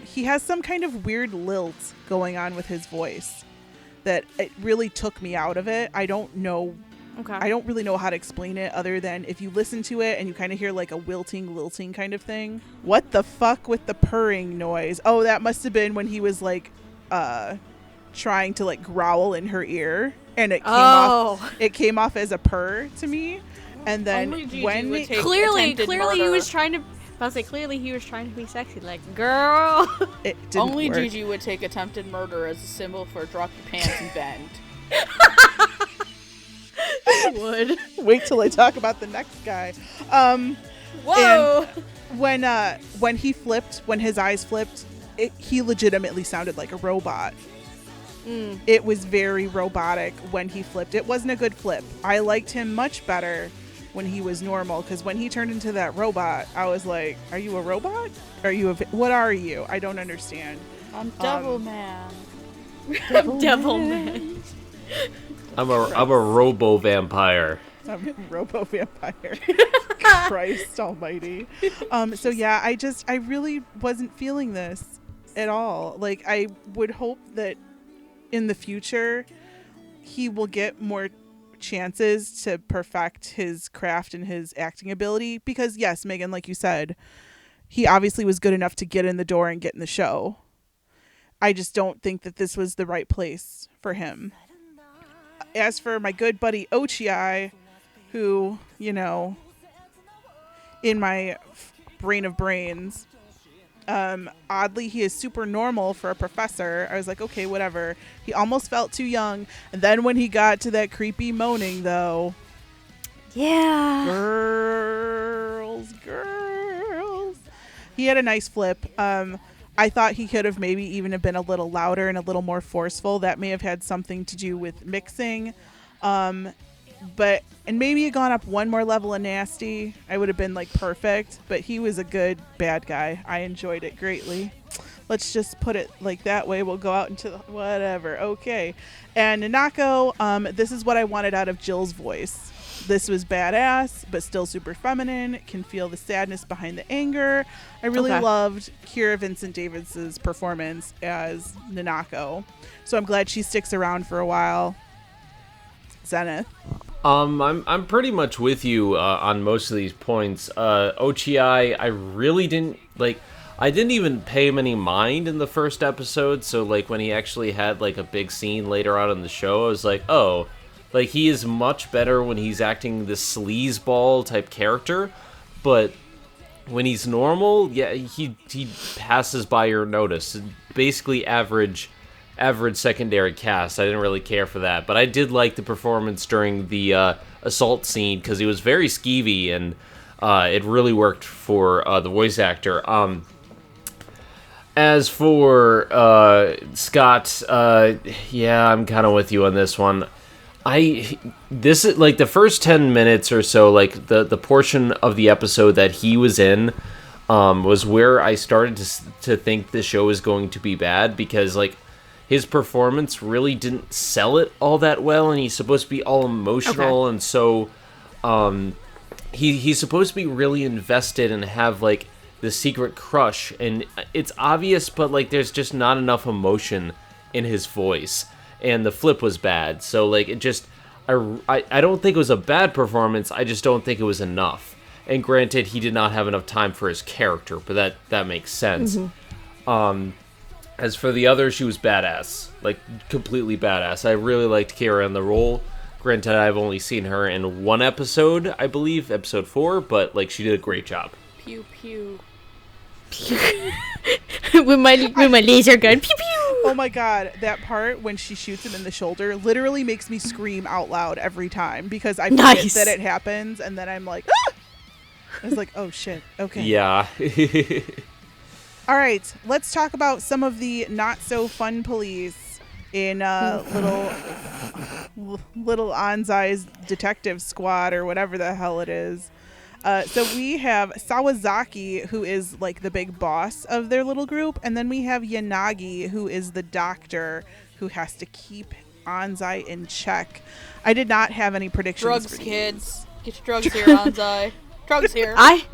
He has some kind of weird lilt going on with his voice that it really took me out of it. I don't know. Okay. I don't really know how to explain it other than if you listen to it and you kind of hear like a lilting kind of thing. What the fuck with the purring noise? Oh, that must have been when he was like trying to like growl in her ear, and it came off as a purr to me. And then when clearly he was trying to clearly he was trying to be sexy, like, girl. It didn't Only work. Gigi would take attempted murder as a symbol for drop your pants and bend. would. Wait till I talk about the next guy. Whoa! And when he flipped, when his eyes flipped, he legitimately sounded like a robot. It was very robotic when he flipped. It wasn't a good flip. I liked him much better when he was normal, because when he turned into that robot, I was like, are you a robot? What are you? I don't understand. I'm Devil Man. Devil Man. I'm a robo vampire. I'm a robo vampire. Christ almighty. So yeah, I really wasn't feeling this at all. Like, I would hope that in the future he will get more chances to perfect his craft and his acting ability, because yes, Megan, like you said, he obviously was good enough to get in the door and get in the show. I just don't think that this was the right place for him. As for my good buddy Ochi, who, you know, in my brain of brains, oddly, he is super normal for a professor. I was like, okay, whatever. He almost felt too young. And then when he got to that creepy moaning, though. Yeah. Girls. He had a nice flip. I thought he could have maybe even have been a little louder and a little more forceful. That may have had something to do with mixing. And maybe had gone up one more level of nasty, I would have been like perfect. But he was a good bad guy. I enjoyed it greatly. Let's just put it like that way. We'll go out into the whatever. Okay. And Nanako, this is what I wanted out of Jill's voice. This was badass, but still super feminine. Can feel the sadness behind the anger. I really loved Kira Vincent Davis' performance as Nanako. So I'm glad she sticks around for a while. Zenith. I'm pretty much with you on most of these points. Ochi, I really didn't like. I didn't even pay him any mind in the first episode. So like when he actually had like a big scene later on in the show, I was like, oh, like he is much better when he's acting this sleazeball type character. But when he's normal, yeah, he passes by your notice. Basically average secondary cast. I didn't really care for that, but I did like the performance during the assault scene because he was very skeevy, and it really worked for the voice actor. As for Scott, yeah, I'm kind of with you on this one. This is like the first 10 minutes or so, like the portion of the episode that he was in was where I started to think the show is going to be bad, because like his performance really didn't sell it all that well, and he's supposed to be all emotional, and so he's supposed to be really invested and have like the secret crush, and it's obvious, but like there's just not enough emotion in his voice, and the flip was bad. So like it just I don't think it was a bad performance, I just don't think it was enough. And granted, he did not have enough time for his character, but that makes sense. As for the other, she was badass. Like, completely badass. I really liked Kira in the role. Granted, I've only seen her in one episode, I believe, episode 4, but, like, she did a great job. Pew, pew. Pew. with my laser gun. Pew, pew. Oh my god, that part when she shoots him in the shoulder literally makes me scream out loud every time, because I forget that it happens, and then I'm like, ah! I was like, oh shit, okay. Yeah. All right, let's talk about some of the not-so-fun police in little Onzai's detective squad, or whatever the hell it is. So we have Sawazaki, who is like the big boss of their little group, and then we have Yanagi, who is the doctor who has to keep Onzai in check. I did not have any predictions. Drugs, for kids. Get your drugs here, Onzai. Drugs here. I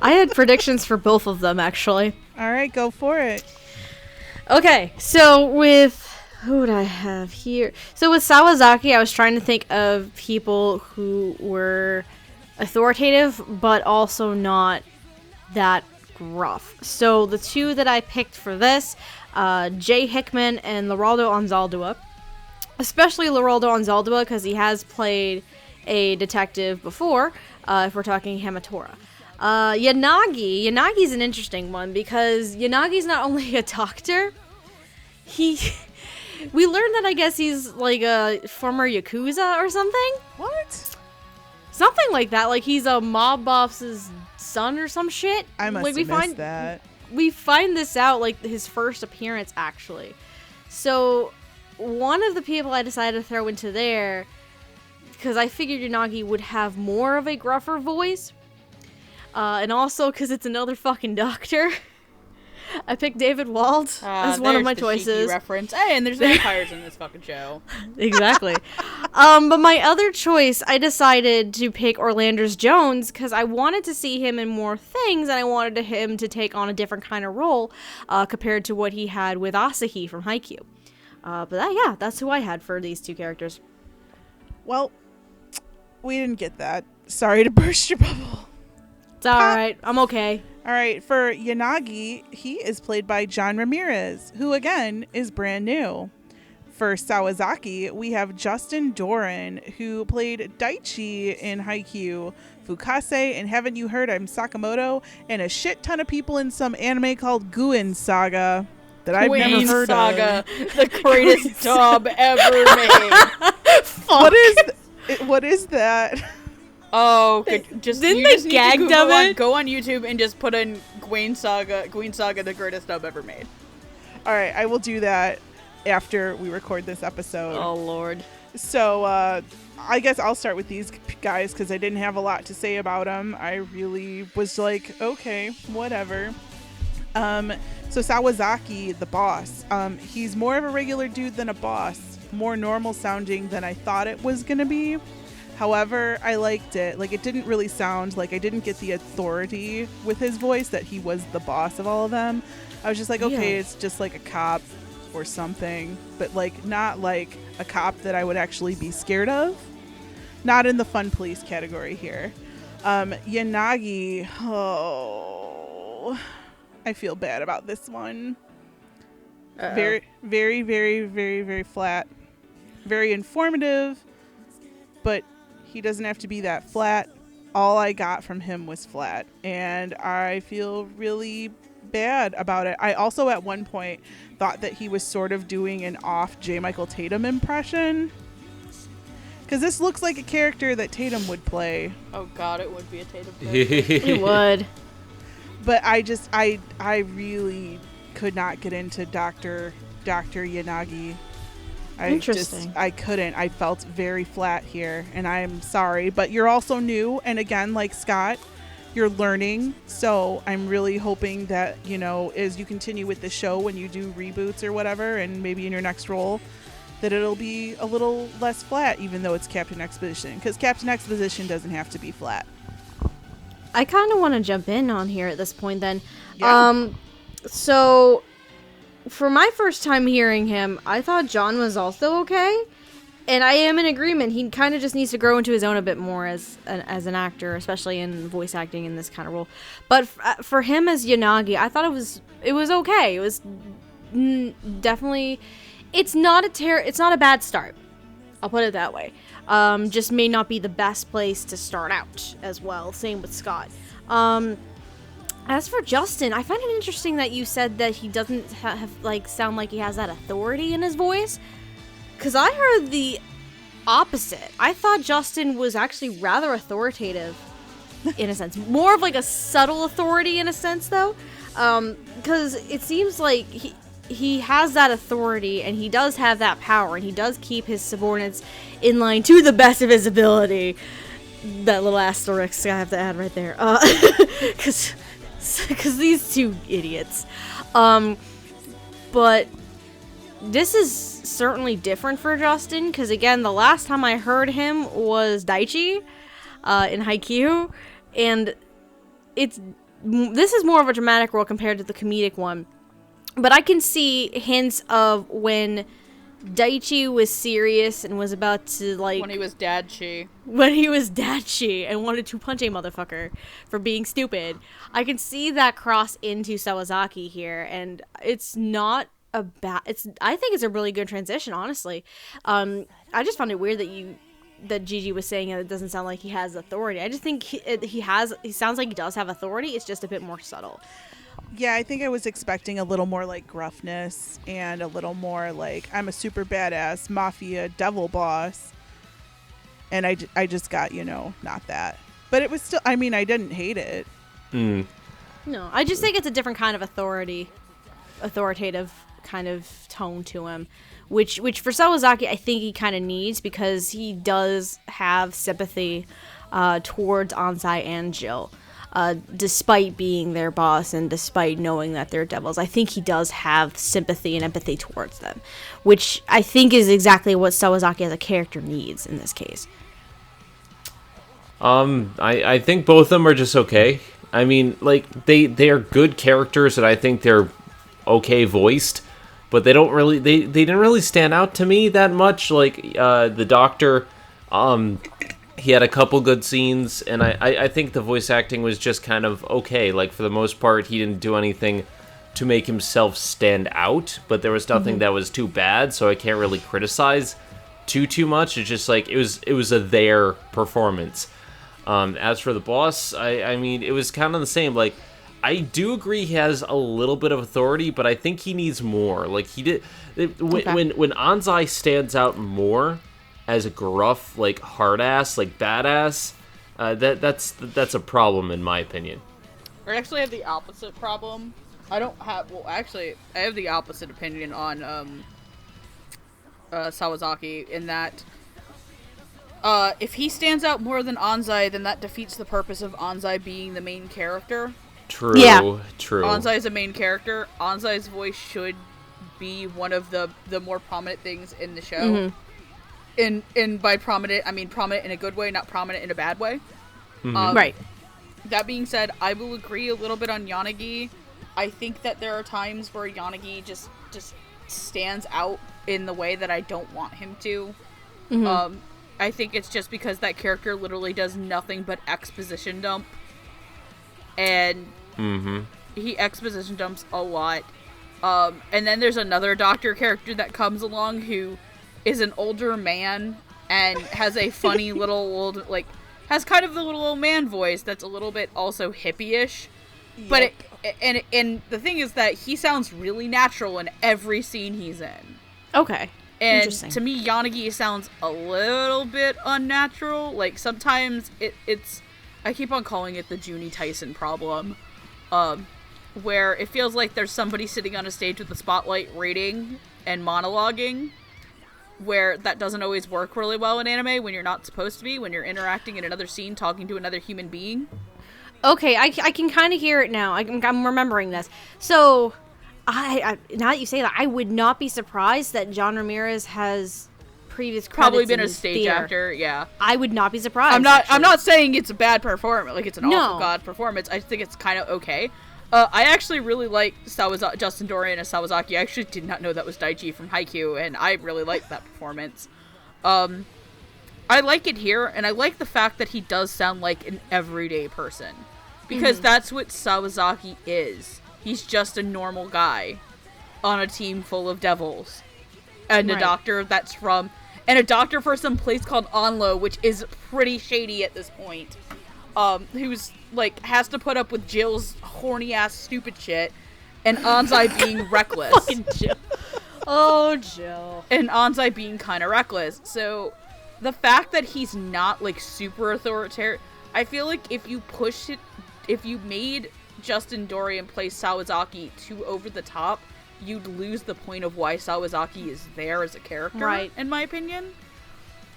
had predictions for both of them, actually. All right, go for it. Okay, so with who would I have here? So with Sawazaki, I was trying to think of people who were authoritative, but also not that gruff. So the two that I picked for this, Jay Hickman and Leraldo Anzaldúa. Especially Leraldo Anzaldúa, because he has played a detective before, if we're talking Hamatora. Yanagi's an interesting one, because Yanagi's not only a doctor, he We learned that I guess he's like a former Yakuza or something. What? Something like that. Like he's a mob boss's son or some shit. I must like, have missed that. We find this out like his first appearance actually. So one of the people I decided to throw into there, because I figured Yanagi would have more of a gruffer voice, and also because it's another fucking doctor. I picked David Wald as one of my choices. Reference. Hey, and there's vampires in this fucking show. Exactly. But my other choice, I decided to pick Orlanders Jones because I wanted to see him in more things, and I wanted him to take on a different kind of role compared to what he had with Asahi from Haikyuu. That's who I had for these two characters. Well, we didn't get that. Sorry to burst your bubble. It's alright. I'm okay. All right, for Yanagi, he is played by John Ramirez, who again is brand new. For Sawazaki, we have Justin Doran, who played Daichi in Haikyuu, Fukase, and haven't you heard I'm Sakamoto, and a shit ton of people in some anime called Guin Saga that I've never heard Saga, of. the greatest dub ever made. What is that? Oh, Didn't they gag dub it? Go on YouTube and just put in Gwen Saga, the greatest dub ever made. All right, I will do that after we record this episode. Oh, Lord. So, I guess I'll start with these guys because I didn't have a lot to say about them. I really was like, okay, whatever. So Sawazaki, the boss, he's more of a regular dude than a boss, more normal sounding than I thought it was going to be. However, I liked it. Like, it didn't really sound like I didn't get the authority with his voice that he was the boss of all of them. I was just like, okay, it's just like a cop or something, but like not like a cop that I would actually be scared of. Not in the fun police category here. Yanagi, oh, I feel bad about this one. Uh-oh. Very, very, very, very, very flat. Very informative, but he doesn't have to be that flat. All I got from him was flat, and I feel really bad about it. I also at one point thought that he was sort of doing an off J. Michael Tatum impression, because this looks like a character that Tatum would play. Oh god, it would be a Tatum It would. But I really could not get into Dr. Yanagi. Interesting. I couldn't. I felt very flat here, and I'm sorry. But you're also new, and again, like Scott, you're learning. So I'm really hoping that, you know, as you continue with the show, when you do reboots or whatever, and maybe in your next role, that it'll be a little less flat, even though it's Captain Exposition. Because Captain Exposition doesn't have to be flat. I kind of want to jump in on here at this point then. Yeah. So for my first time hearing him, I thought John was also okay. And I am in agreement. He kind of just needs to grow into his own a bit more as an actor, especially in voice acting in this kind of role. But for him as Yanagi, I thought it was okay. It was definitely, it's not a bad start. I'll put it that way. Just may not be the best place to start out as well. Same with Scott. As for Justin, I find it interesting that you said that he doesn't sound like he has that authority in his voice. Because I heard the opposite. I thought Justin was actually rather authoritative, in a sense. More of like a subtle authority in a sense, though. Because it seems like he has that authority, and he does have that power, and he does keep his subordinates in line to the best of his ability. That little asterisk I have to add right there. Because these two idiots. But this is certainly different for Justin, because again, the last time I heard him was Daichi in Haikyuu, and this is more of a dramatic role compared to the comedic one. But I can see hints of when Daichi was serious and was about to, like... When he was Dadchi. When he was Dadchi and wanted to punch a motherfucker for being stupid. I can see that cross into Sawazaki here, and it's not a bad... I think it's a really good transition, honestly. I just found it weird that Gigi was saying it doesn't sound like he has authority. I just think he sounds like he does have authority. It's just a bit more subtle. Yeah, I think I was expecting a little more like gruffness and a little more like I'm a super badass mafia devil boss. And I just got, not that. But it was still, I mean, I didn't hate it. Mm. No, I just think it's a different kind of authoritative kind of tone to him, which for Sawazaki I think he kind of needs, because he does have sympathy towards Onzai and Jill, despite being their boss and despite knowing that they're devils. I think he does have sympathy and empathy towards them, which I think is exactly what Sawazaki as a character needs in this case. I think both of them are just okay. I mean, like, they are good characters, and I think they're okay voiced, but they didn't really stand out to me that much. Like, the Doctor, he had a couple good scenes, and I think the voice acting was just kind of okay. Like, for the most part, he didn't do anything to make himself stand out, but there was nothing that was too bad, so I can't really criticize too much. It's just like, it was a their performance. As for the boss, I mean, it was kind of the same. Like, I do agree he has a little bit of authority, but I think he needs more. Like, he did when Onzai stands out more as a gruff, like, hard ass, like badass. That's a problem in my opinion. I actually have the opposite problem. I have the opposite opinion on Sawazaki, in that if he stands out more than Onzai, then that defeats the purpose of Onzai being the main character. True. Yeah. True. Onzai is a main character. Onzai's voice should be one of the more prominent things in the show. And by prominent, I mean prominent in a good way, not prominent in a bad way. Right. That being said, I will agree a little bit on Yanagi. I think that there are times where Yanagi just stands out in the way that I don't want him to. I think it's just because that character literally does nothing but exposition dump. And he exposition dumps a lot. And then there's another Doctor character that comes along who is an older man and has a funny little has kind of the little old man voice that's a little bit also hippie-ish. Yep. But and the thing is that he sounds really natural in every scene he's in. Okay. And to me, Yanagi sounds a little bit unnatural. Like, sometimes it's... I keep on calling it the Junie Tyson problem. Where it feels like there's somebody sitting on a stage with the spotlight reading and monologuing. Where that doesn't always work really well in anime when you're not supposed to be. When you're interacting in another scene, talking to another human being. Okay, I can kind of hear it now. I'm remembering this. So... I now that you say that, I would not be surprised that John Ramirez has previous credits probably been a stage theater. actor. Yeah, I would not be surprised. I'm not saying it's a bad performance, like it's an awful god performance. I think it's kind of okay. I actually really like Justin Dorian as Sawazaki. I actually did not know that was Daichi from Haikyuu, and I really liked that performance. I like it here, and I like the fact that he does sound like an everyday person, because that's what Sawazaki is. He's just a normal guy on a team full of devils. And a doctor and a doctor for some place called Onlo, which is pretty shady at this point. Who's, like, has to put up with Jill's horny-ass stupid shit, and Onzai being reckless. Fucking Jill. Oh, Jill. And Onzai being kind of reckless. So, the fact that he's not, like, super authoritarian, I feel like if you made Justin Dorian play Sawazaki too over the top, you'd lose the point of why Sawazaki is there as a character, in my opinion.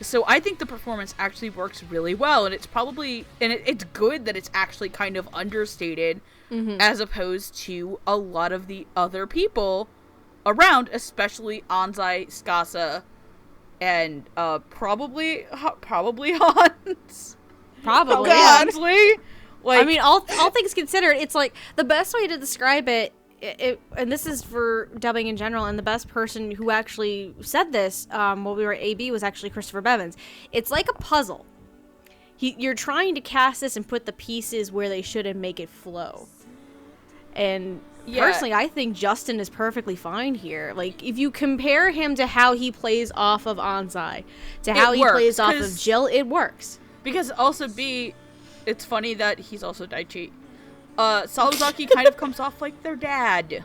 So I think the performance actually works really well, and it's good that it's actually kind of understated as opposed to a lot of the other people around, especially Onzai, Tsukasa, and probably Hans. Probably. Honestly. Like, I mean, all things considered, it's like the best way to describe it, and this is for dubbing in general, and the best person who actually said this while we were at AB was actually Christopher Bevins. It's like a puzzle. You're trying to cast this and put the pieces where they should and make it flow. And personally, I think Justin is perfectly fine here. Like, if you compare him to how he plays off of Onzai, to how he plays off of Jill, it works. Because also it's funny that he's also Daichi. Sawazaki kind of comes off like their dad.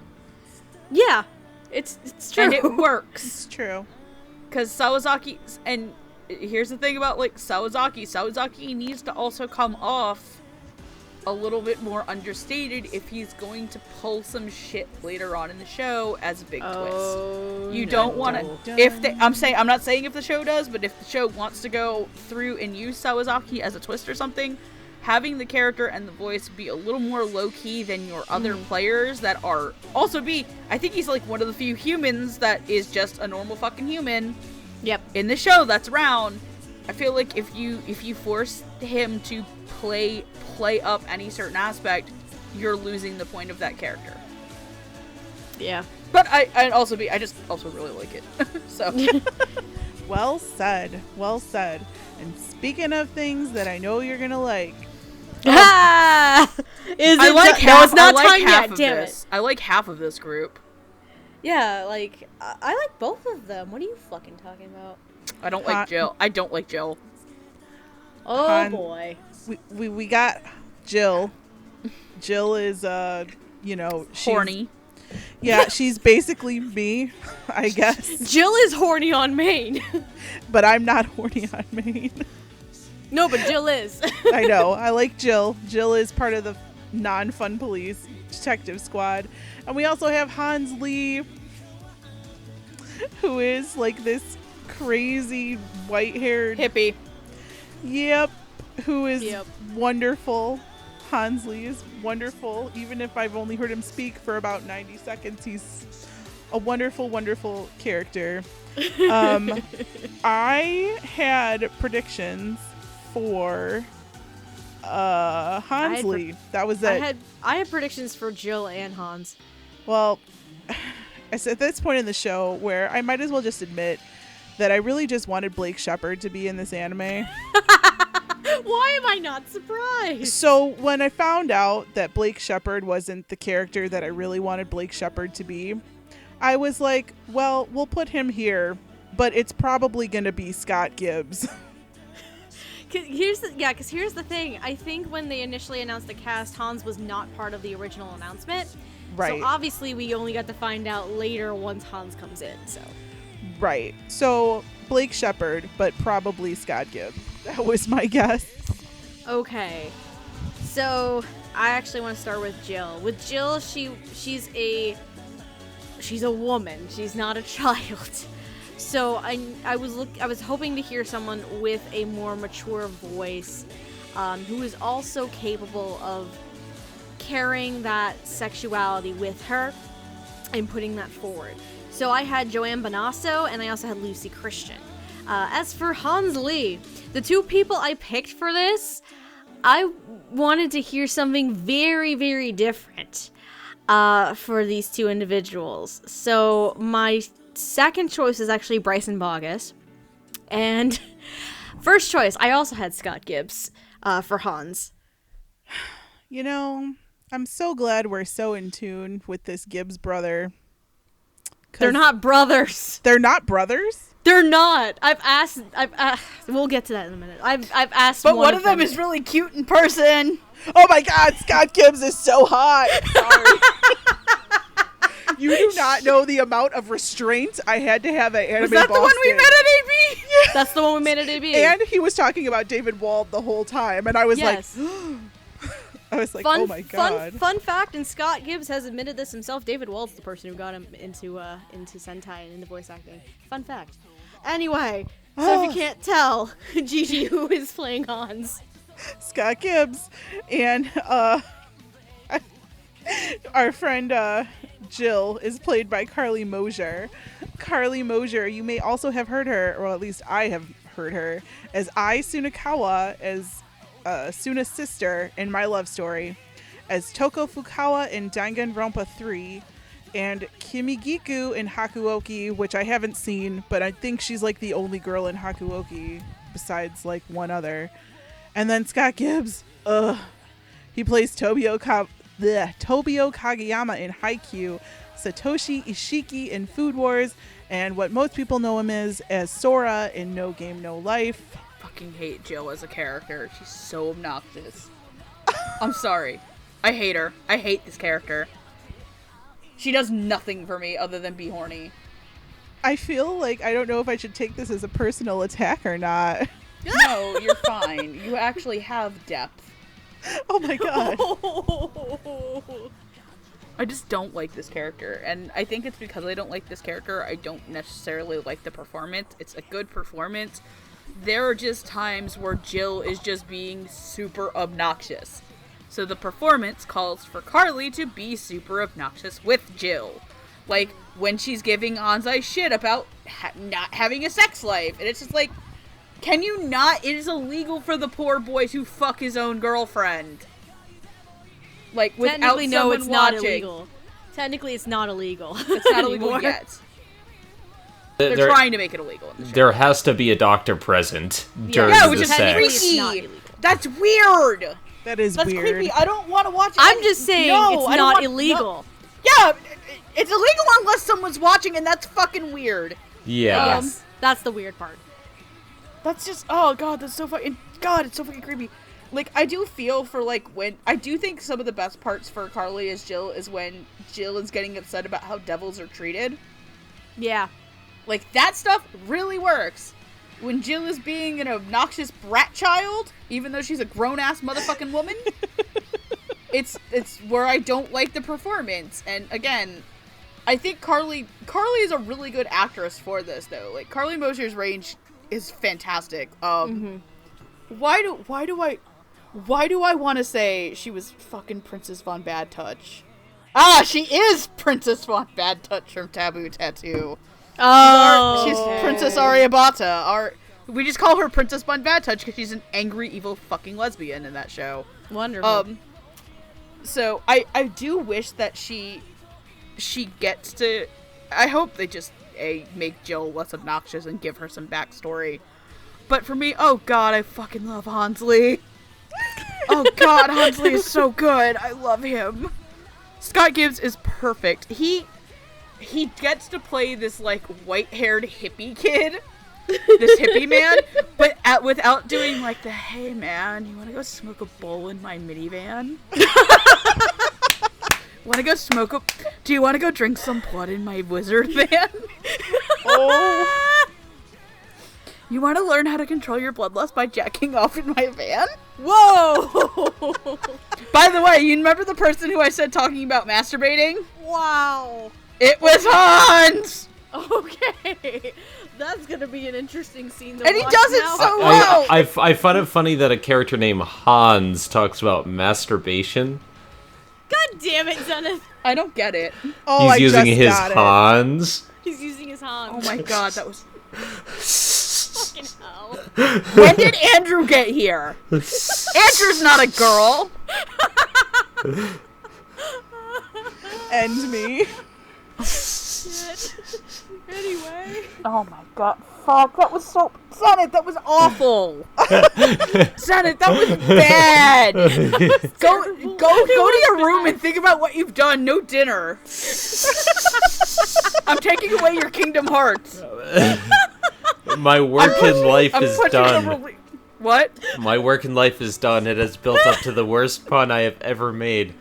Yeah, it's true. And it works. It's true. Because Sawazaki, and here's the thing about, like, Sawazaki needs to also come off a little bit more understated if he's going to pull some shit later on in the show as a big twist. You don't want to, I'm not saying if the show does, but if the show wants to go through and use Sawazaki as a twist or something, having the character and the voice be a little more low-key than your other players that are also I think he's like one of the few humans that is just a normal fucking human. Yep. In the show that's around. I feel like if you force him to play up any certain aspect, you're losing the point of that character. Yeah. But I just also really like it. So Well said. Well said. And speaking of things that I know you're gonna like. Is it like no, it's not time yet, damn it. I like half of this group. Yeah, like I like both of them. What are you fucking talking about? I don't like Jill. I don't like Jill. Oh boy. We got Jill. Jill is she's Horny. Yeah, she's basically me, I guess. Jill is horny on main. But I'm not horny on main. No, but Jill is. I know. I like Jill. Jill is part of the non-fun police detective squad. And we also have Hans Lee, who is like this crazy white-haired hippie. Yep. Who is wonderful. Hans Lee is wonderful. Even if I've only heard him speak for about 90 seconds, he's a wonderful, wonderful character. I had predictions for Hans Lee. That was it. I had predictions for Jill and Hans. Well, it's at this point in the show where I might as well just admit that I really just wanted Blake Shepard to be in this anime. Why am I not surprised? So when I found out that Blake Shepard wasn't the character that I really wanted Blake Shepard to be, I was like, well, we'll put him here, but it's probably going to be Scott Gibbs. Here's the thing. I think when they initially announced the cast, Hans was not part of the original announcement. Right. So obviously we only got to find out later once Hans comes in. So. Right. So Blake Shepard, but probably Scott Gibbs. That was my guess. Okay. So I actually want to start with Jill. With Jill, she's a woman. She's not a child. So I was hoping to hear someone with a more mature voice, who is also capable of carrying that sexuality with her and putting that forward. So I had Joanne Bonasso and I also had Lucy Christian. As for Hans Lee, the two people I picked for this, I wanted to hear something very, very different for these two individuals. So my second choice is actually Bryson Bogus. And first choice, I also had Scott Gibbs for Hans. You know, I'm so glad we're so in tune with this Gibbs brother. They're not brothers. They're not brothers? They're not. I've asked. We'll get to that in a minute. I've asked. But one of them is really cute in person. Oh my God, Scott Gibbs is so hot. Sorry. You do not know the amount of restraint I had to have at Anime Was that Boston. the one we met at AB? Yeah. That's the one we met at AB. And he was talking about David Wald the whole time, and I was like, oh my God. Fun fact, and Scott Gibbs has admitted this himself. David Wald's the person who got him into Sentai and into voice acting. Fun fact. Anyway, so if you can't tell, Gigi, who is playing Hans? Scott Gibbs. And our friend Jill is played by Carly Mosier. Carly Mosier, you may also have heard her, or at least I have heard her, as Ai Sunakawa, as Suna's sister in My Love Story, as Toko Fukawa in Danganronpa 3, and Kimigiku in Hakuoki, which I haven't seen, but I think she's like the only girl in Hakuoki besides like one other. And then Scott Gibbs, he plays Tobio Kageyama in Haikyuu, Satoshi Ishiki in Food Wars, and what most people know him as Sora in No Game No Life. I fucking hate Jill as a character. She's so obnoxious. I'm sorry. I hate her. I hate this character. She does nothing for me other than be horny. I feel like I don't know if I should take this as a personal attack or not. No, you're fine. You actually have depth. Oh my god. I just don't like this character, and I think it's because I don't like this character, I don't necessarily like the performance. It's a good performance. There are just times where Jill is just being super obnoxious. So the performance calls for Carly to be super obnoxious with Jill. Like, when she's giving Onzai shit about not having a sex life, and it's just like, can you not? It is illegal for the poor boy to fuck his own girlfriend. Like, without Technically, no, someone it's not watching. illegal. Technically, it's not illegal. It's not illegal anymore. yet. They're trying to make it illegal in the show. There has to be a doctor present during Yeah, the which is sex. technically it's freaky. not illegal. That's weird. That's That's weird. creepy. I don't want to watch it. I'm just saying it's I don't not want- illegal. No. Yeah, it's illegal unless someone's watching, and that's fucking weird. Yeah. Yes, that's the weird part. That's just, oh god, that's so fucking, god, it's so fucking creepy. Like, I do feel for, like, when, I do think some of the best parts for Carly as Jill is when Jill is getting upset about how devils are treated. Yeah. Like, that stuff really works. When Jill is being an obnoxious brat child, even though she's a grown-ass motherfucking woman, it's where I don't like the performance. And again, I think Carly is a really good actress for this, though. Like, Carly Mosier's range is fantastic. Why do I want to say she was fucking Princess Von Bad Touch? Ah, she is Princess Von Bad Touch from Taboo Tattoo. Oh. She's Princess Ariabata. We just call her Princess Von Bad Touch because she's an angry, evil fucking lesbian in that show. Wonderful. So I do wish that she gets to. I hope they just make Jill less obnoxious and give her some backstory. But for me, oh god, I fucking love Hansley. Oh god, Hansley is so good. I love him. Scott Gibbs is perfect. He gets to play this, like, white-haired hippie kid. This hippie man. But without doing, like, the, hey, man, you want to go smoke a bowl in my minivan? Do you want to go drink some blood in my wizard van? Oh. You want to learn how to control your bloodlust by jacking off in my van? Whoa! By the way, you remember the person who I said talking about masturbating? Wow. It was Hans! Okay. That's gonna be an interesting scene to And he watch does it now. so well! I find it funny that a character named Hans talks about masturbation. God damn it, Zenith. I don't get it. Oh, He's using just his got it. Hans. He's using his hand. Oh my god, that was... Fucking hell. When did Andrew get here? Andrew's not a girl! And me. Shit. Anyway. Oh my god, fuck, that was so... Zenith, that was awful! Zenith, that was bad! Go to your room and think about what you've done, no dinner. I'm taking away your Kingdom Hearts. My work in life I'm is putting done. What? My work in life is done. It has built up to the worst pun I have ever made.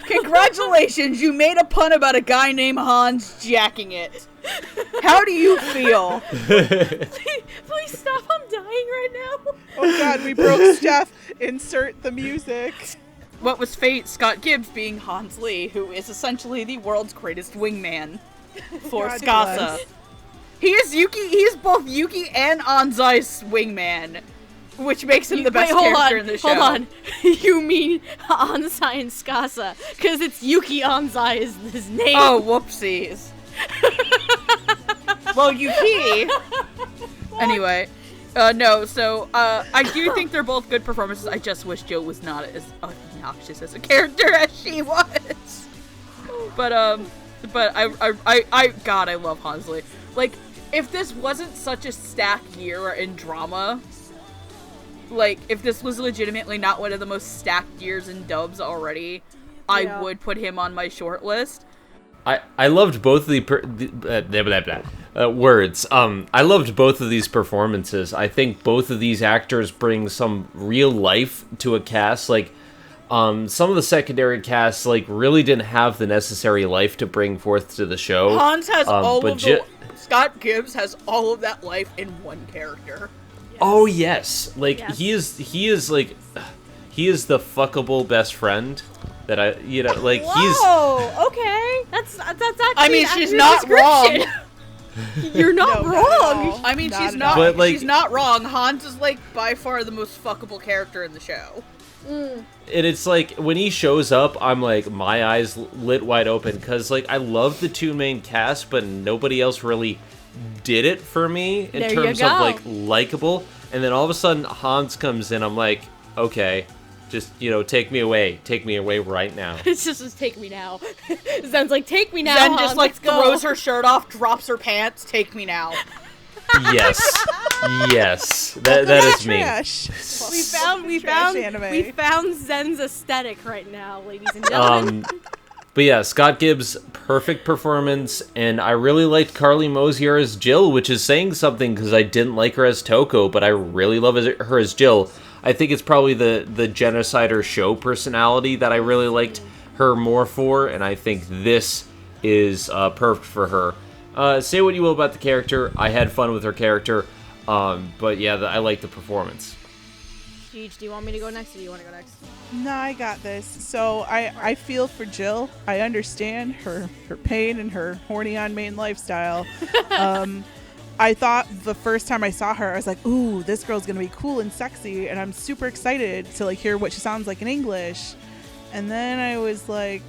Congratulations, you made a pun about a guy named Hans jacking it. How do you feel? Please stop, I'm dying right now. Oh god, we broke Steph. Insert the music. What was fate? Scott Gibbs being Hans Lee, who is essentially the world's greatest wingman for God Tsukasa. bless. He is both Yuki and Onzai's wingman, which makes him the best character in the show. Hold on. You mean Onzai and Tsukasa? Because it's Yuki Onzai is his name. Oh, whoopsies. Well, Yuki. Anyway, no. So, I do think they're both good performances. I just wish Joe was not as obnoxious as a character as she was. But God, I love Hansley. Like, if this wasn't such a stacked year in drama, like, if this was legitimately not one of the most stacked years in dubs already, I would put him on my short list. I loved both of the words. I loved both of these performances. I think both of these actors bring some real life to a cast. Like, Some of the secondary casts like really didn't have the necessary life to bring forth to the show. Hans has all but of the... Scott Gibbs has all of that life in one character. Yes. Oh yes, like yes. he is the fuckable best friend that I like. Whoa, okay, that's actually. I mean, she's not wrong. You're not wrong. I mean, she's not wrong. Hans is like by far the most fuckable character in the show. And it's like when he shows up, I'm like my eyes lit wide open because like I love the two main cast, but nobody else really did it for me in terms of like likable. And then all of a sudden Hans comes in. I'm like, okay, just take me away right now. It's just take me now. Zen's like, take me now. Zen Hans, just like throws go. her shirt off, drops her pants. Take me now. Yes, that is me. We found Zen's aesthetic right now, ladies and gentlemen. But yeah, Scott Gibbs, perfect performance, and I really liked Carly Mosier as Jill, which is saying something because I didn't like her as Toko, but I really love her as Jill. I think it's probably the genocider show personality that I really liked her more for, and I think this is perfect for her. Say what you will about the character. I had fun with her character. But yeah, I like the performance. Gigi, do you want me to go next or do you want to go next? No, I got this. So I feel for Jill. I understand her pain and her horny on main lifestyle. I thought the first time I saw her, I was like, ooh, this girl's going to be cool and sexy. And I'm super excited to like hear what she sounds like in English. And then I was like,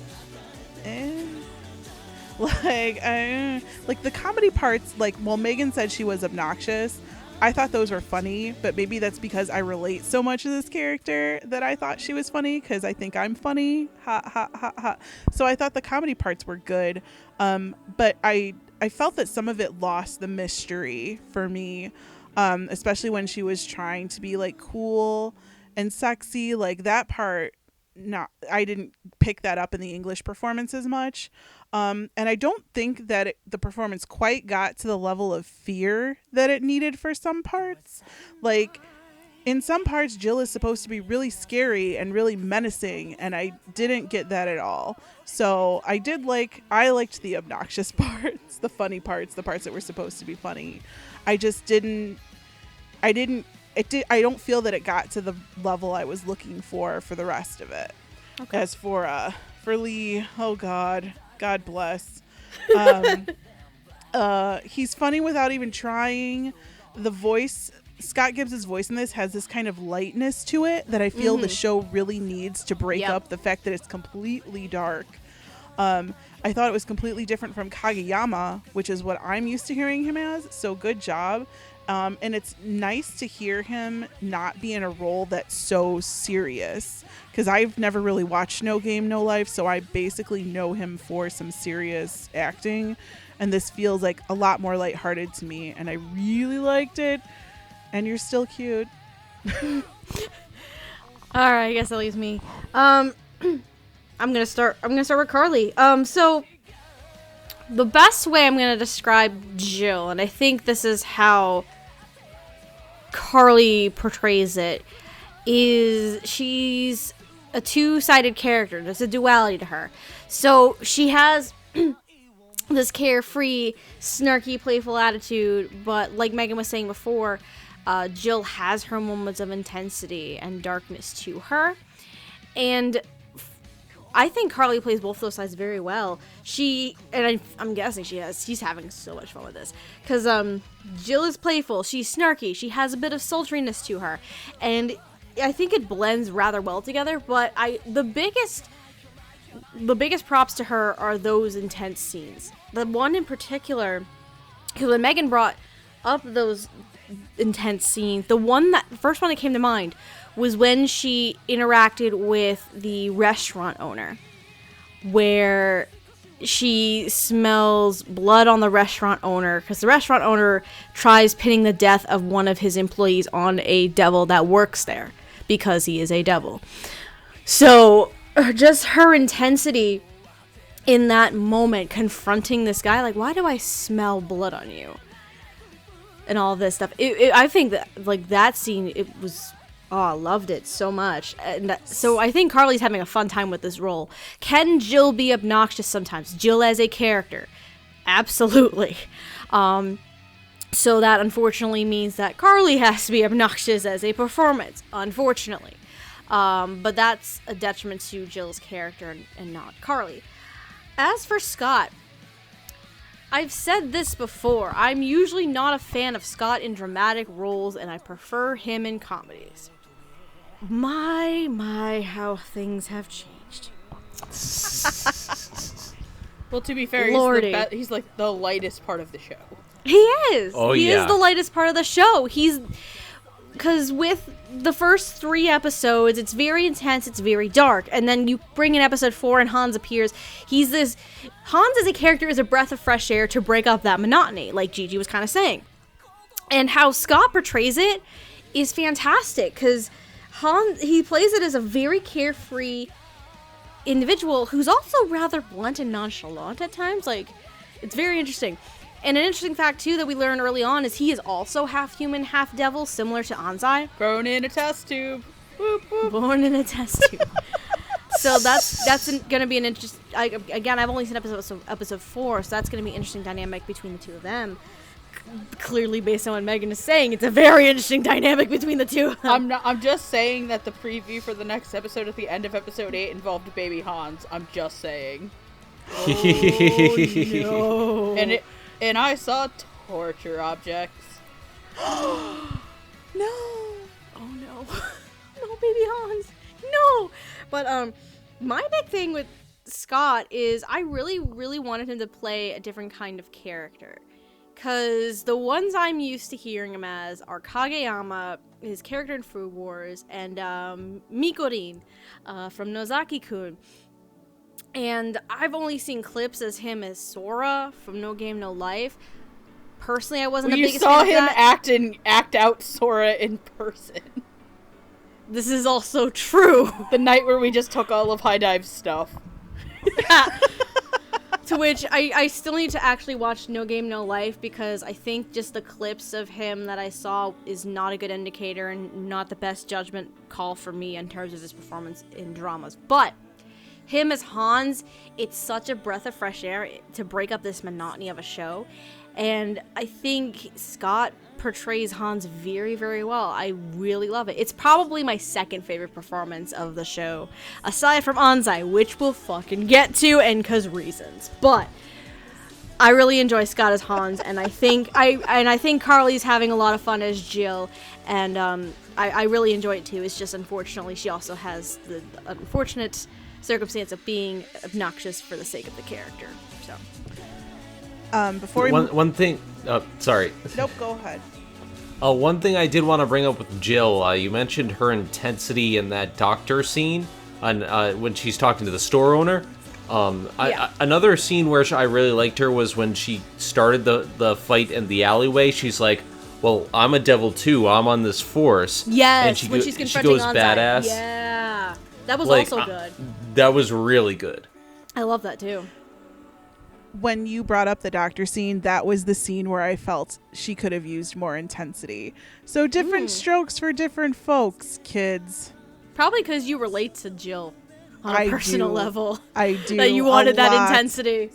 like the comedy parts, like, well, Megan said she was obnoxious. I thought those were funny, but maybe that's because I relate so much to this character that I thought she was funny because I think I'm funny. Ha ha ha ha. So I thought the comedy parts were good, but I felt that some of it lost the mystery for me, especially when she was trying to be like cool and sexy. Like that part, I didn't pick that up in the English performance as much. And I don't think that the performance quite got to the level of fear that it needed for some parts. Like, in some parts, Jill is supposed to be really scary and really menacing, and I didn't get that at all. So I liked the obnoxious parts, the funny parts, the parts that were supposed to be funny. I don't feel that it got to the level I was looking for the rest of it. Okay. As for Lee, oh God bless. He's funny without even trying. The voice, Scott Gibbs' voice in this has this kind of lightness to it that I feel the show really needs to break up the fact that it's completely dark. I thought it was completely different from Kageyama, which is what I'm used to hearing him as, so good job. And it's nice to hear him not be in a role that's so serious, because I've never really watched No Game No Life, so I basically know him for some serious acting, and this feels like a lot more lighthearted to me, and I really liked it. And you're still cute. All right, I guess that leaves me. I'm gonna start with Carly. So the best way I'm gonna describe Jill, and I think this is how Carly portrays it, is she's a two-sided character. There's a duality to her. So she has this carefree, snarky, playful attitude, but like Megan was saying before, Jill has her moments of intensity and darkness to her. And I think Carly plays both those sides very well. I'm guessing she's having so much fun with this. Because Jill is playful, she's snarky, she has a bit of sultriness to her. And I think it blends rather well together, but the biggest props to her are those intense scenes. The one in particular, because when Megan brought up those intense scenes, the first one that came to mind was when she interacted with the restaurant owner, where she smells blood on the restaurant owner because the restaurant owner tries pinning the death of one of his employees on a devil that works there because he is a devil. So just her intensity in that moment, confronting this guy, like, why do I smell blood on you? And all this stuff. I think that, like, that scene, it was Oh, I loved it so much. And so I think Carly's having a fun time with this role. Can Jill be obnoxious sometimes? Jill as a character? Absolutely. So that unfortunately means that Carly has to be obnoxious as a performance, unfortunately. But that's a detriment to Jill's character and not Carly. As for Scott, I've said this before. I'm usually not a fan of Scott in dramatic roles, and I prefer him in comedies. My, how things have changed. Well, to be fair, he's like the lightest part of the show. He is. Oh, he yeah. is the lightest part of the show. Because with the first 3 episodes, it's very intense, it's very dark. And then you bring in episode 4 and Hans appears. Hans as a character is a breath of fresh air to break up that monotony, like Gigi was kind of saying. And how Scott portrays it is fantastic, because he plays it as a very carefree individual who's also rather blunt and nonchalant at times. Like, it's very interesting. And an interesting fact, too, that we learn early on is he is also half human, half devil, similar to Onzai. Grown in a test tube. Boop, boop. Born in a test tube. So that's going to be an interesting... Again, I've only seen episode 4, so that's going to be an interesting dynamic between the two of them. Clearly, based on what Megan is saying, it's a very interesting dynamic between the two of them. I'm just saying that the preview for the next episode at the end of episode 8 involved baby Hans. I'm just saying. Oh, no. And I saw torture objects. No. Oh, no. No, baby Hans. No. But, my big thing with Scott is I really, really wanted him to play a different kind of character. Because the ones I'm used to hearing him as are Kageyama, his character in Food Wars, and Mikorin from Nozaki-kun. And I've only seen clips as him as Sora from No Game No Life. Personally, I wasn't the biggest fan of that. You saw him act out Sora in person. This is also true. The night where we just took all of High Dive's stuff. To which I still need to actually watch No Game No Life, because I think just the clips of him that I saw is not a good indicator and not the best judgment call for me in terms of his performance in dramas. But him as Hans, it's such a breath of fresh air to break up this monotony of a show. And I think Scott portrays Hans very, very well. I really love it. It's probably my second favorite performance of the show, aside from Onzai, which we'll fucking get to, and 'cause reasons. But I really enjoy Scott as Hans, and I think Carly's having a lot of fun as Jill, and I really enjoy it too. It's just unfortunately she also has the unfortunate circumstance of being obnoxious for the sake of the character. So. Before we one thing. Sorry. Nope. Go ahead. One thing I did want to bring up with Jill. You mentioned her intensity in that doctor scene, when she's talking to the store owner. Another scene where I really liked her was when she started the fight in the alleyway. She's like, "Well, I'm a devil too. I'm on this force." Yes. And when she's confronting she goes Onzai. badass. Yeah. That was Like, also good. That was really good. I love that too. When you brought up the doctor scene, that was the scene where I felt she could have used more intensity. So different strokes for different folks, kids. Probably because you relate to Jill on a personal level. I do. That you wanted that intensity.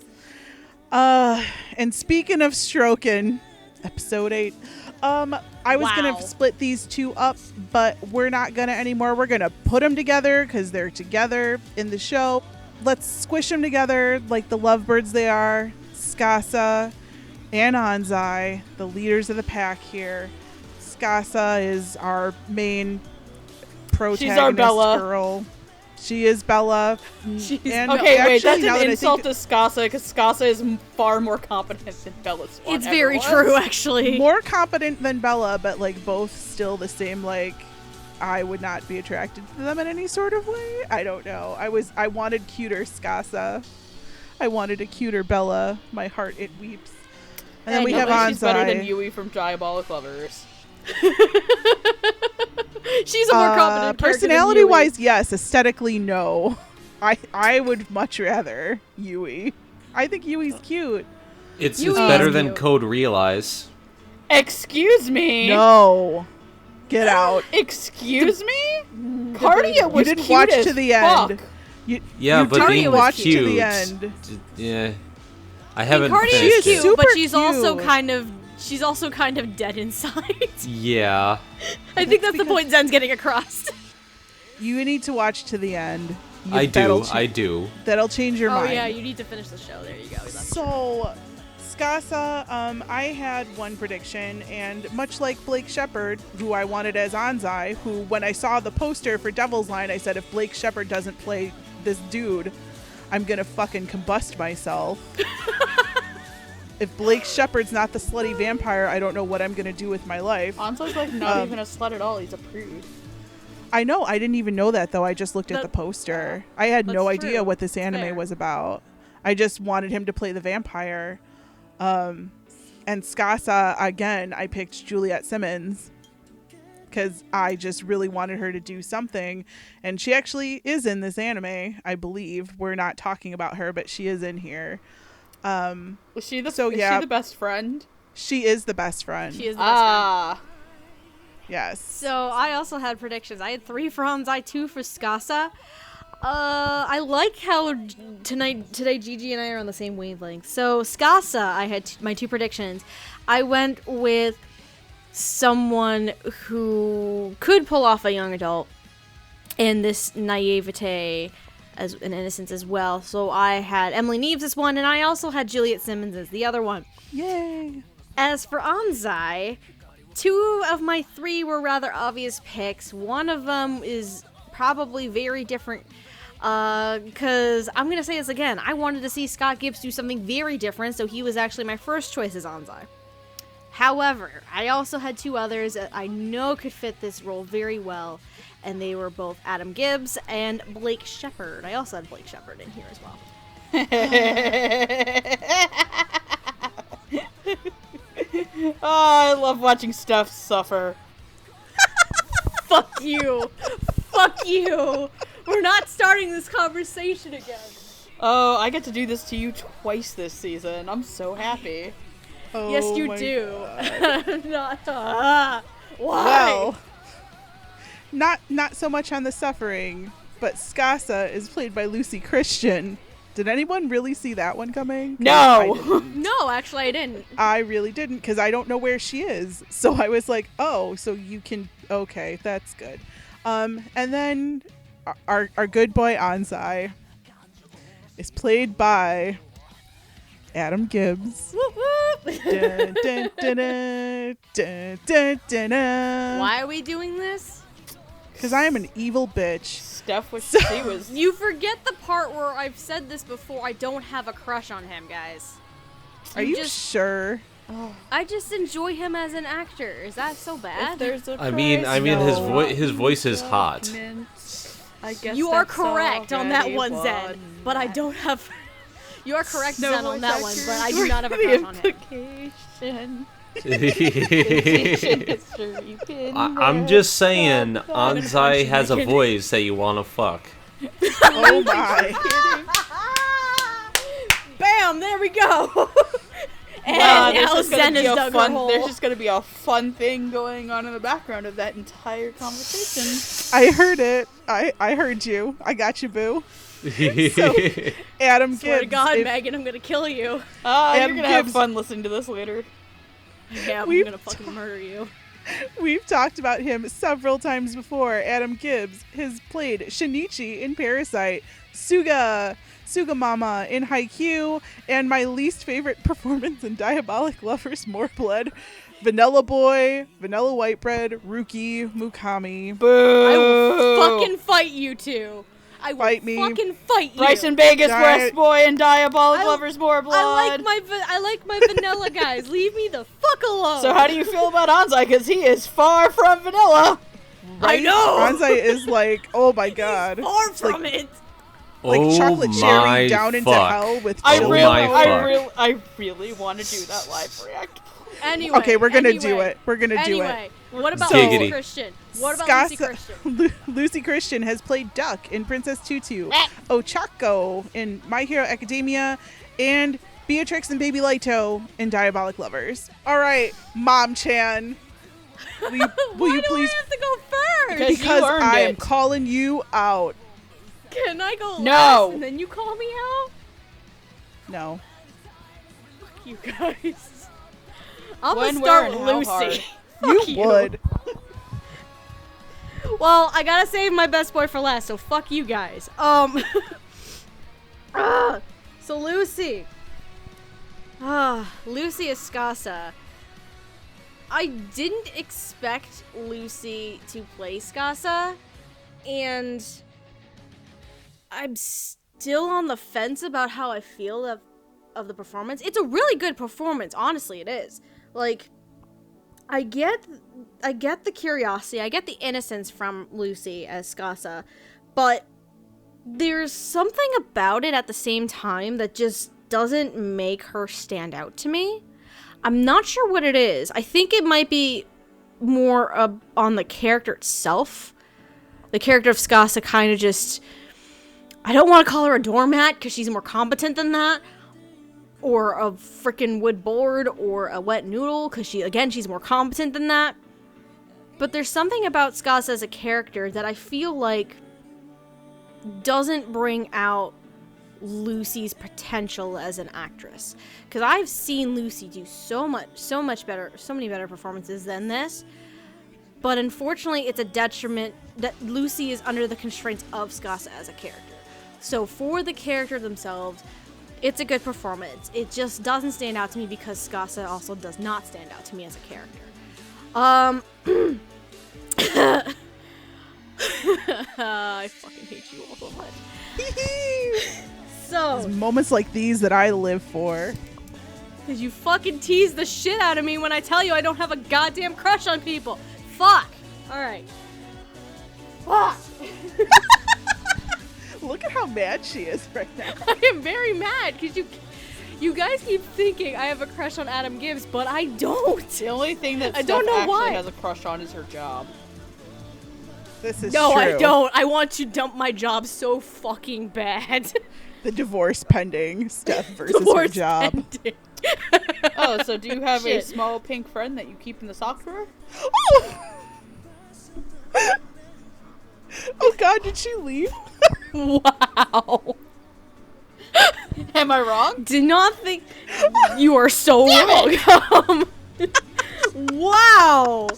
And speaking of stroking, episode 8. I was gonna split these two up, but we're not gonna anymore. We're gonna put them together because they're together in the show. Let's squish them together like the lovebirds they are. Tsukasa and Onzai, the leaders of the pack here. Tsukasa is our main protagonist. She's our Bella. Girl. She is Bella. And okay, wait, actually, that's an insult to Tsukasa, because Tsukasa is far more competent than Bella Swan. It's very true, actually. More competent than Bella, but like both still the same, like, I would not be attracted to them in any sort of way. I don't know. I wanted cuter Tsukasa. I wanted a cuter Bella. My heart, it weeps. And then we have Onzai. She's better than Yui from Diabolic Lovers. She's a more competent character personality-wise, than Yui. yes. Aesthetically, no. I would much rather Yui. I think Yui's cute. It's better than Code Realize. Excuse me. No. Get out. Excuse me? Cardia was You didn't cute watch as to the fuck. end. You but didn't being watch cute. to the end. Yeah. I haven't Cardi is finished cute, it. Super but she's also cute. kind of dead inside. Yeah. I think that's the because- point Zen's getting across. You need to watch to the end. I That'll do. That'll change your Oh mind. yeah, you need to finish the show. There you go. So, Tsukasa, I had one prediction, and much like Blake Shepard, who I wanted as Onzai, who when I saw the poster for Devil's Line, I said if Blake Shepard doesn't play this dude, I'm gonna fucking combust myself. If Blake Shepard's not the slutty vampire, I don't know what I'm gonna do with my life. Anzo's like not even a slut at all. He's a prude. I know, I didn't even know that though. I just looked at the poster. I had no That's idea true. what this anime Fair. was about. I just wanted him to play the vampire. And Tsukasa, again, I picked Juliet Simmons because I just really wanted her to do something. And she actually is in this anime, I believe. We're not talking about her, but she is in here. Was she the? So, is yeah. she the best friend? She is the best friend. She is the best friend. Ah. Yes. So I also had predictions. I had 3 for Onzai, 2 for Tsukasa. I like how today Gigi and I are on the same wavelength. So Tsukasa, I had my 2 predictions. I went with someone who could pull off a young adult and this naivete as an innocence as well. So I had Emily Neves as one, and I also had Juliet Simmons as the other one. Yay. As for Onzai, 2 of my 3 were rather obvious picks. One of them is probably very different, because I'm going to say this again. I wanted to see Scott Gibbs do something very different, so he was actually my first choice as Onzai. However, I also had 2 others that I know could fit this role very well, and they were both Adam Gibbs and Blake Shepard. I also had Blake Shepard in here as well. Oh, I love watching Steph suffer. Fuck you! Fuck you! We're not starting this conversation again. Oh, I get to do this to you twice this season. I'm so happy. Oh, Yes, you my do. God. Why? Well, not so much on the suffering, but Tsukasa is played by Lucy Christian. Did anyone really see that one coming? 'Cause I No. didn't. No, actually, I didn't. I really didn't, because I don't know where she is. So I was like, oh, so you can, okay, that's good. And then our good boy Onzai is played by Adam Gibbs. Whoop, whoop. Dun, dun, dun, dun, dun, dun, dun, dun. Why are we doing this? Because I am an evil bitch. Steph was she was You forget the part where I've said this before. I don't have a crush on him, guys. Are you just- sure? I just enjoy him as an actor. Is that so bad? If there's a I mean his voice is hot. I guess You are that's correct on that already one, Zen. But I don't have. You are correct, No Zen, on voice that one. actors But I do not have a for the crush on him. implication. I'm just saying, Onzai has a Making- voice that you want to fuck. Oh my. Bam! There we go. And Wow, now Zen has dug her hole. there's just gonna be a fun thing going on in the background of that entire conversation. I heard it. I heard you. I got you, boo. So, Adam Swear Gibbs. to God, if- Megan, I'm gonna kill you. You're Adam gonna have Gibbs. fun listening to this later. Yeah, I'm We've gonna fucking murder you. We've talked about him several times before. Adam Gibbs has played Shinichi in Parasite, Sugamama in Haikyuu, and my least favorite performance in Diabolic Lovers More Blood, Vanilla Boy, Vanilla White Bread, Ruki, Mukami. Boo! I will fucking fight you two. I will Fight me. fucking fight you. Bryson Vegas, Giant- West Boy, and Diabolic I- Lovers More Blood. I like my vanilla guys. Leave me the fuck alone. So how do you feel about Onzai? Because he is far from vanilla. I know. Anzai is like, oh my god. Far It's like- from it. Like oh chocolate my cherry down into fuck. hell with I Oh chili. my fuck. I really want to do that live react. Anyway. Okay, we're gonna do anyway, it. We're gonna do it. Anyway, what about Giggity. Lucy Christian? What about Lucy Christian? Lucy Christian has played Duck in Princess Tutu, Ochako in My Hero Academia, and Beatrix and Baby Lighto in Diabolic Lovers. All right, Mom Chan, Will you please? I have to go first? Because Because you earned I am it. calling you out. Can I go No. last and then you call me out? No. Fuck you guys. I'm When, gonna start where, with and how Lucy. hard? You would. Well, I gotta save my best boy for last, so fuck you guys. So Lucy. Lucy is Tsukasa. I didn't expect Lucy to play Tsukasa, and I'm still on the fence about how I feel of the performance. It's a really good performance, honestly, it is. Like, I get the curiosity, I get the innocence from Lucy as Tsukasa, but there's something about it at the same time that just doesn't make her stand out to me. I'm not sure what it is. I think it might be more on the character itself. The character of Tsukasa kind of just... I don't want to call her a doormat because she's more competent than that. Or a freaking wood board or a wet noodle because she's more competent than that. But there's something about Tsukasa as a character that I feel like doesn't bring out Lucy's potential as an actress, because I've seen Lucy do so much better, so many better performances than this, but unfortunately it's a detriment that Lucy is under the constraints of Tsukasa as a character. So for the character themselves, it's a good performance. It just doesn't stand out to me because Tsukasa also does not stand out to me as a character. I fucking hate you all so much. So, It's moments like these that I live for. because you fucking tease the shit out of me when I tell you I don't have a goddamn crush on people. Fuck. Alright. Fuck. Look at how mad she is right now. I am very mad because you guys keep thinking I have a crush on Adam Gibbs, but I don't. The only thing that I Steph don't know actually why. has a crush on is her job. This is No, true. I don't. I want to dump my job so fucking bad. The divorce pending, Steph versus her Divorce job. pending. Oh, so do you have a Shit. small pink friend that you keep in the sock drawer? Oh god, did she leave? Wow. Am I wrong? Did not think you are so wrong. Wow.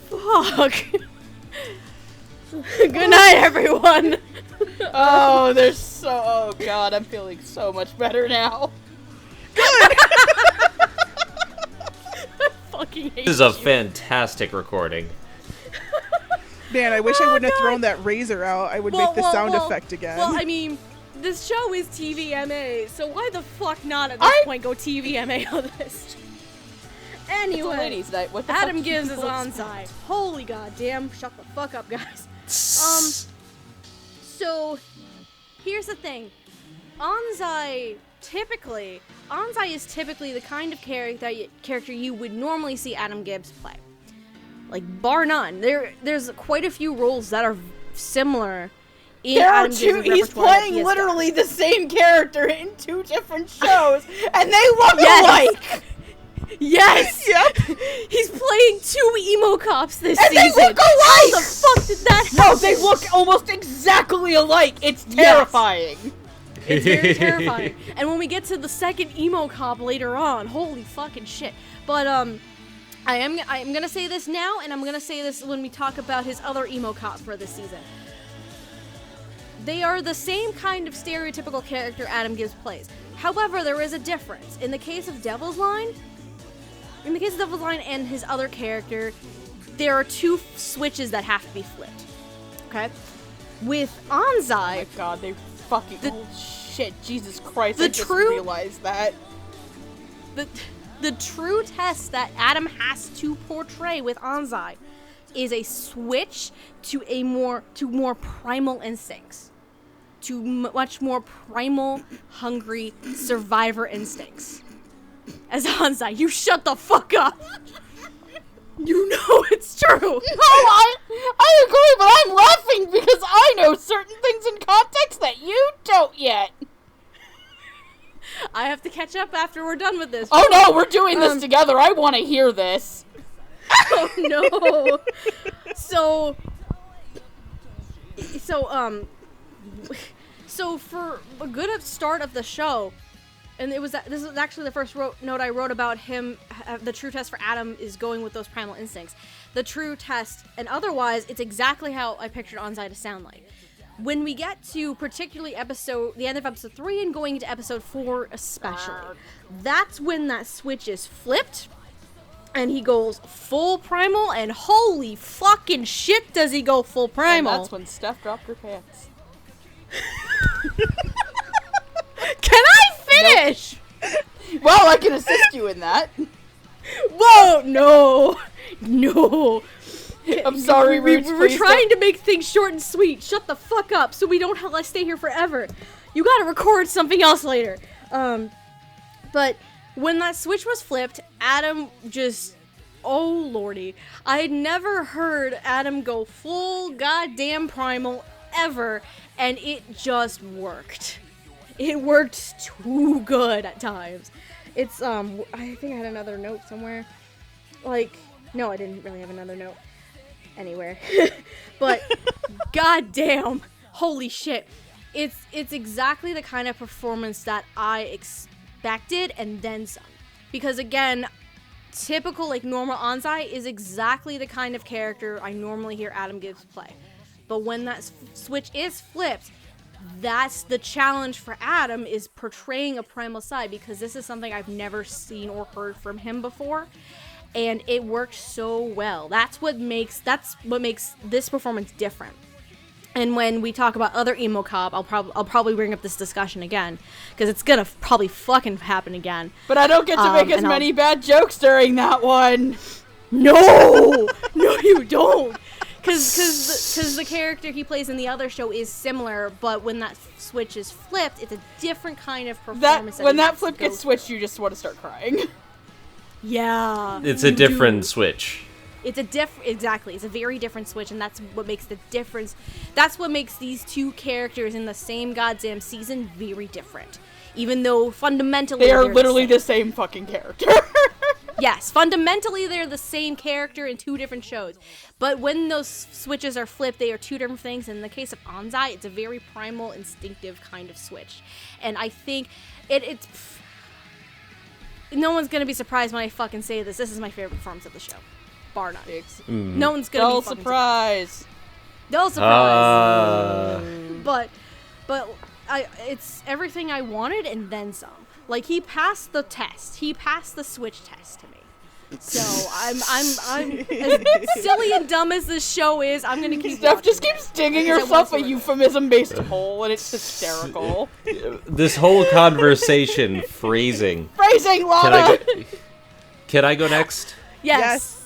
Fuck. Good night, everyone. Oh, there's so... Oh, God, I'm feeling so much better now. Fucking hate This is a you. fantastic recording. Man, I wish I wouldn't have God. thrown that razor out. I would make the sound effect again. Well, I mean, this show is TVMA, so why the fuck not at this point go TVMA on this? It's a Anyway, ladies' night. What the fuck Adam do Gibbs is people on expect? side. Holy goddamn! Shut the fuck up, guys. So here's the thing. Onzai is typically the kind of character you would normally see Adam Gibbs play. Like, bar none. There's quite a few roles that are similar in There are Adam two. Gibbs' He's repertoire that playing he has literally done. the same character in two different shows, and they look Yes. alike. Yes! Yep. He's playing two emo cops this And they season. look How alike! the fuck did that happen? No, they look almost exactly alike. It's terrifying. It's very terrifying. And when we get to the second emo cop later on, holy fucking shit. But I'm gonna say this now, and I'm gonna say this when we talk about his other emo cops for this season. They are the same kind of stereotypical character Adam Gibbs plays. However, there is a difference. In the case of Devil's Line and his other character, there are two switches that have to be flipped. Okay? With Oh Onzai, my God, they fucking. Oh shit, Jesus Christ! the I just true- realized that. the true test that Adam has to portray with Onzai is a switch to more primal instincts, to much more primal, hungry survivor instincts. As Onzai, you shut the fuck up. You know it's true. No, I agree, but I'm laughing because I know certain things in context that you don't yet. I have to catch up after we're done with this. Oh no, we're doing this together. I want to hear this. Oh no. So for a good start of the show, and this is actually the first note I wrote about him. The true test for Adam is going with those primal instincts. The true test, and otherwise, it's exactly how I pictured Onzai to sound like. When we get to particularly the end of episode 3 and going into episode 4 especially, that's when that switch is flipped, and he goes full primal, and holy fucking shit does he go full primal. And that's when Steph dropped her pants. Can I finish? Nope. Well, I can assist you in that. Whoa, no. I'm sorry, Roots, we're trying to make things short and sweet. Shut the fuck up so we don't have to stay here forever. You gotta record something else later. But when that switch was flipped, Adam just... Oh, lordy. I had never heard Adam go full goddamn primal ever, and it just worked. It worked too good at times. It's, I think I had another note somewhere. No, I didn't really have another note anywhere. But, goddamn, holy shit. It's exactly the kind of performance that I expected and then some. Because, again, typical, normal Onzai is exactly the kind of character I normally hear Adam Gibbs play. But when that switch is flipped, that's the challenge for Adam, is portraying a primal side, because this is something I've never seen or heard from him before, and it worked so well. That's what makes this performance different. And when we talk about other emo cop, I'll probably bring up this discussion again, because it's gonna probably fucking happen again. But I don't get to make as many bad jokes during that one. No, you don't. Because the character he plays in the other show is similar, but when that switch is flipped, it's a different kind of performance. When that flip gets switched, you just want to start crying. Yeah. It's a different switch. Exactly. It's a very different switch, and that's what makes the difference. That's what makes these two characters in the same goddamn season very different. Even though fundamentally they are literally the same fucking character. Yes, fundamentally they're the same character in two different shows. But when those switches are flipped, they are two different things. In the case of Onzai, it's a very primal, instinctive kind of switch. And I think it's... No one's going to be surprised when I fucking say this. This is my favorite performance of the show. Bar none. No one's going to be fucking surprised. No surprise. But it's everything I wanted and then some. He passed the test. He passed the switch test to me. So I'm as silly and dumb as this show is. I'm gonna keep. Steph just keeps digging herself a euphemism-based hole, and it's hysterical. This whole conversation, phrasing, Lana. Can I go next? Yes.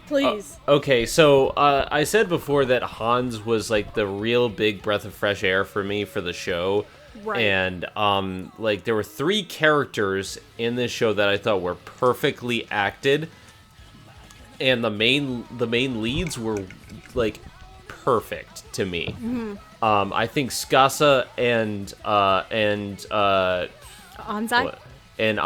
Please. Okay, so I said before that Hans was the real big breath of fresh air for me for the show. Right. And there were 3 characters in this show that I thought were perfectly acted, and the main leads were perfect to me. Mm-hmm. I think Tsukasa and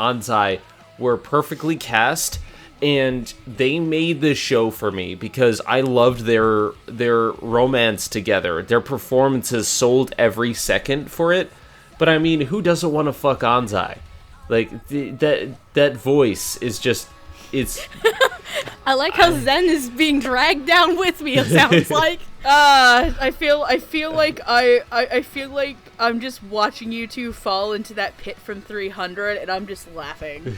Onzai were perfectly cast, and they made this show for me because I loved their romance together. Their performances sold every second for it. But I mean, who doesn't want to fuck Onzai? That voice is just, it's... I like how Zen is being dragged down with me, it sounds like. I feel like I'm just watching you two fall into that pit from 300, and I'm just laughing.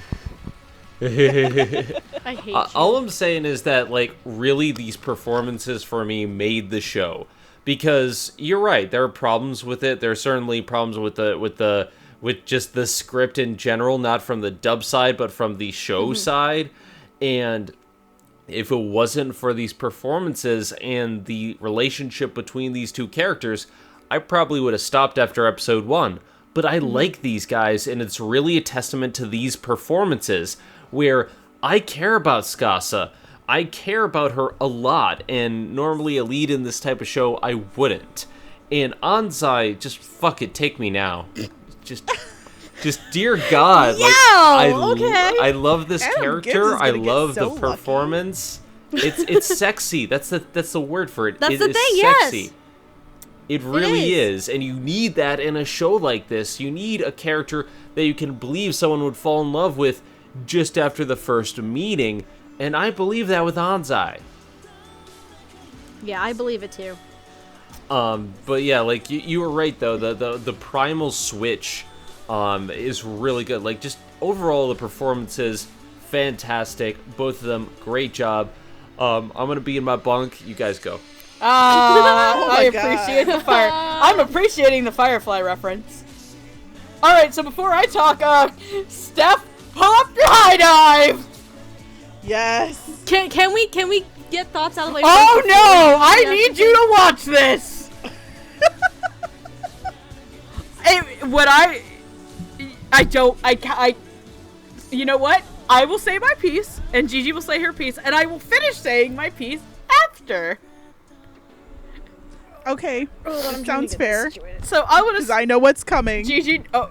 I hate you. All I'm saying is that, really these performances for me made the show. Because you're right, there are problems with it. There are certainly problems with just the script in general, not from the dub side, but from the show side. And if it wasn't for these performances and the relationship between these two characters, I probably would have stopped after episode 1. But I like these guys, and it's really a testament to these performances where I care about Tsukasa. I care about her a lot, and normally a lead in this type of show, I wouldn't. And Onzai, just fuck it, take me now. Just dear God. I love this character. I love the performance. It's sexy. That's the word for it. That's It the is thing, sexy. yes. It really is. is, and you need that in a show like this. You need a character that you can believe someone would fall in love with just after the first meeting, and I believe that with Onzai. Yeah, I believe it too. But yeah, like you were right though. The primal switch is really good. Like just overall the performances fantastic. Both of them great job. I'm gonna be in my bunk. You guys go. I God. appreciate the fire. I'm appreciating the Firefly reference. All right, so before I talk, Steph, pull up your high dive. Yes. Can we get thoughts out of the way? Oh first no! before we I do need that? you to watch this. You know what? I will say my piece, and Gigi will say her piece, and I will finish saying my piece after. Okay. Sounds fair. So I want Because to. I know what's coming. Gigi. Oh.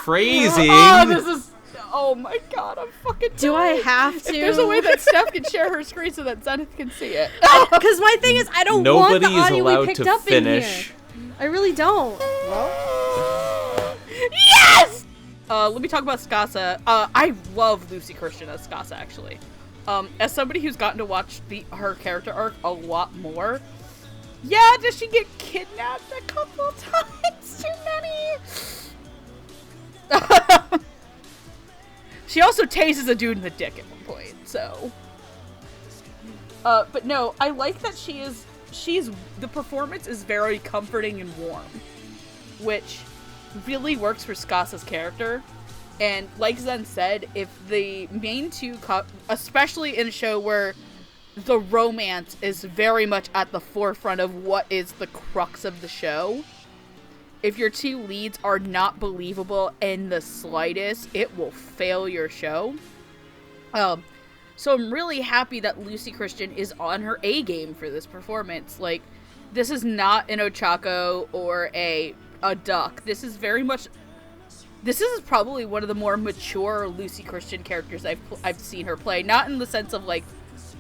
Phrasing. Oh, this is. Oh my god, I'm fucking. Do I dying. have to? If there's a way that Steph can share her screen so that Zenith can see it. Because my thing is, I don't want Nobody the is audio we allowed picked to up finish. in here. I really don't. Yes! Let me talk about Tsukasa. I love Lucy Christian as Tsukasa, actually. As somebody who's gotten to watch her character arc a lot more, yeah, does she get kidnapped a couple times? Too many. She also tases a dude in the dick at one point, so. But no, I like that the performance is very comforting and warm, which really works for Tsukasa's character. And like Zen said, if the main two, especially in a show where the romance is very much at the forefront of what is the crux of the show, if your two leads are not believable in the slightest, it will fail your show. So I'm really happy that Lucy Christian is on her A game for this performance. Like, this is not an Ochako or a Duck. This is very much. This is probably one of the more mature Lucy Christian characters I've seen her play. Not in the sense of like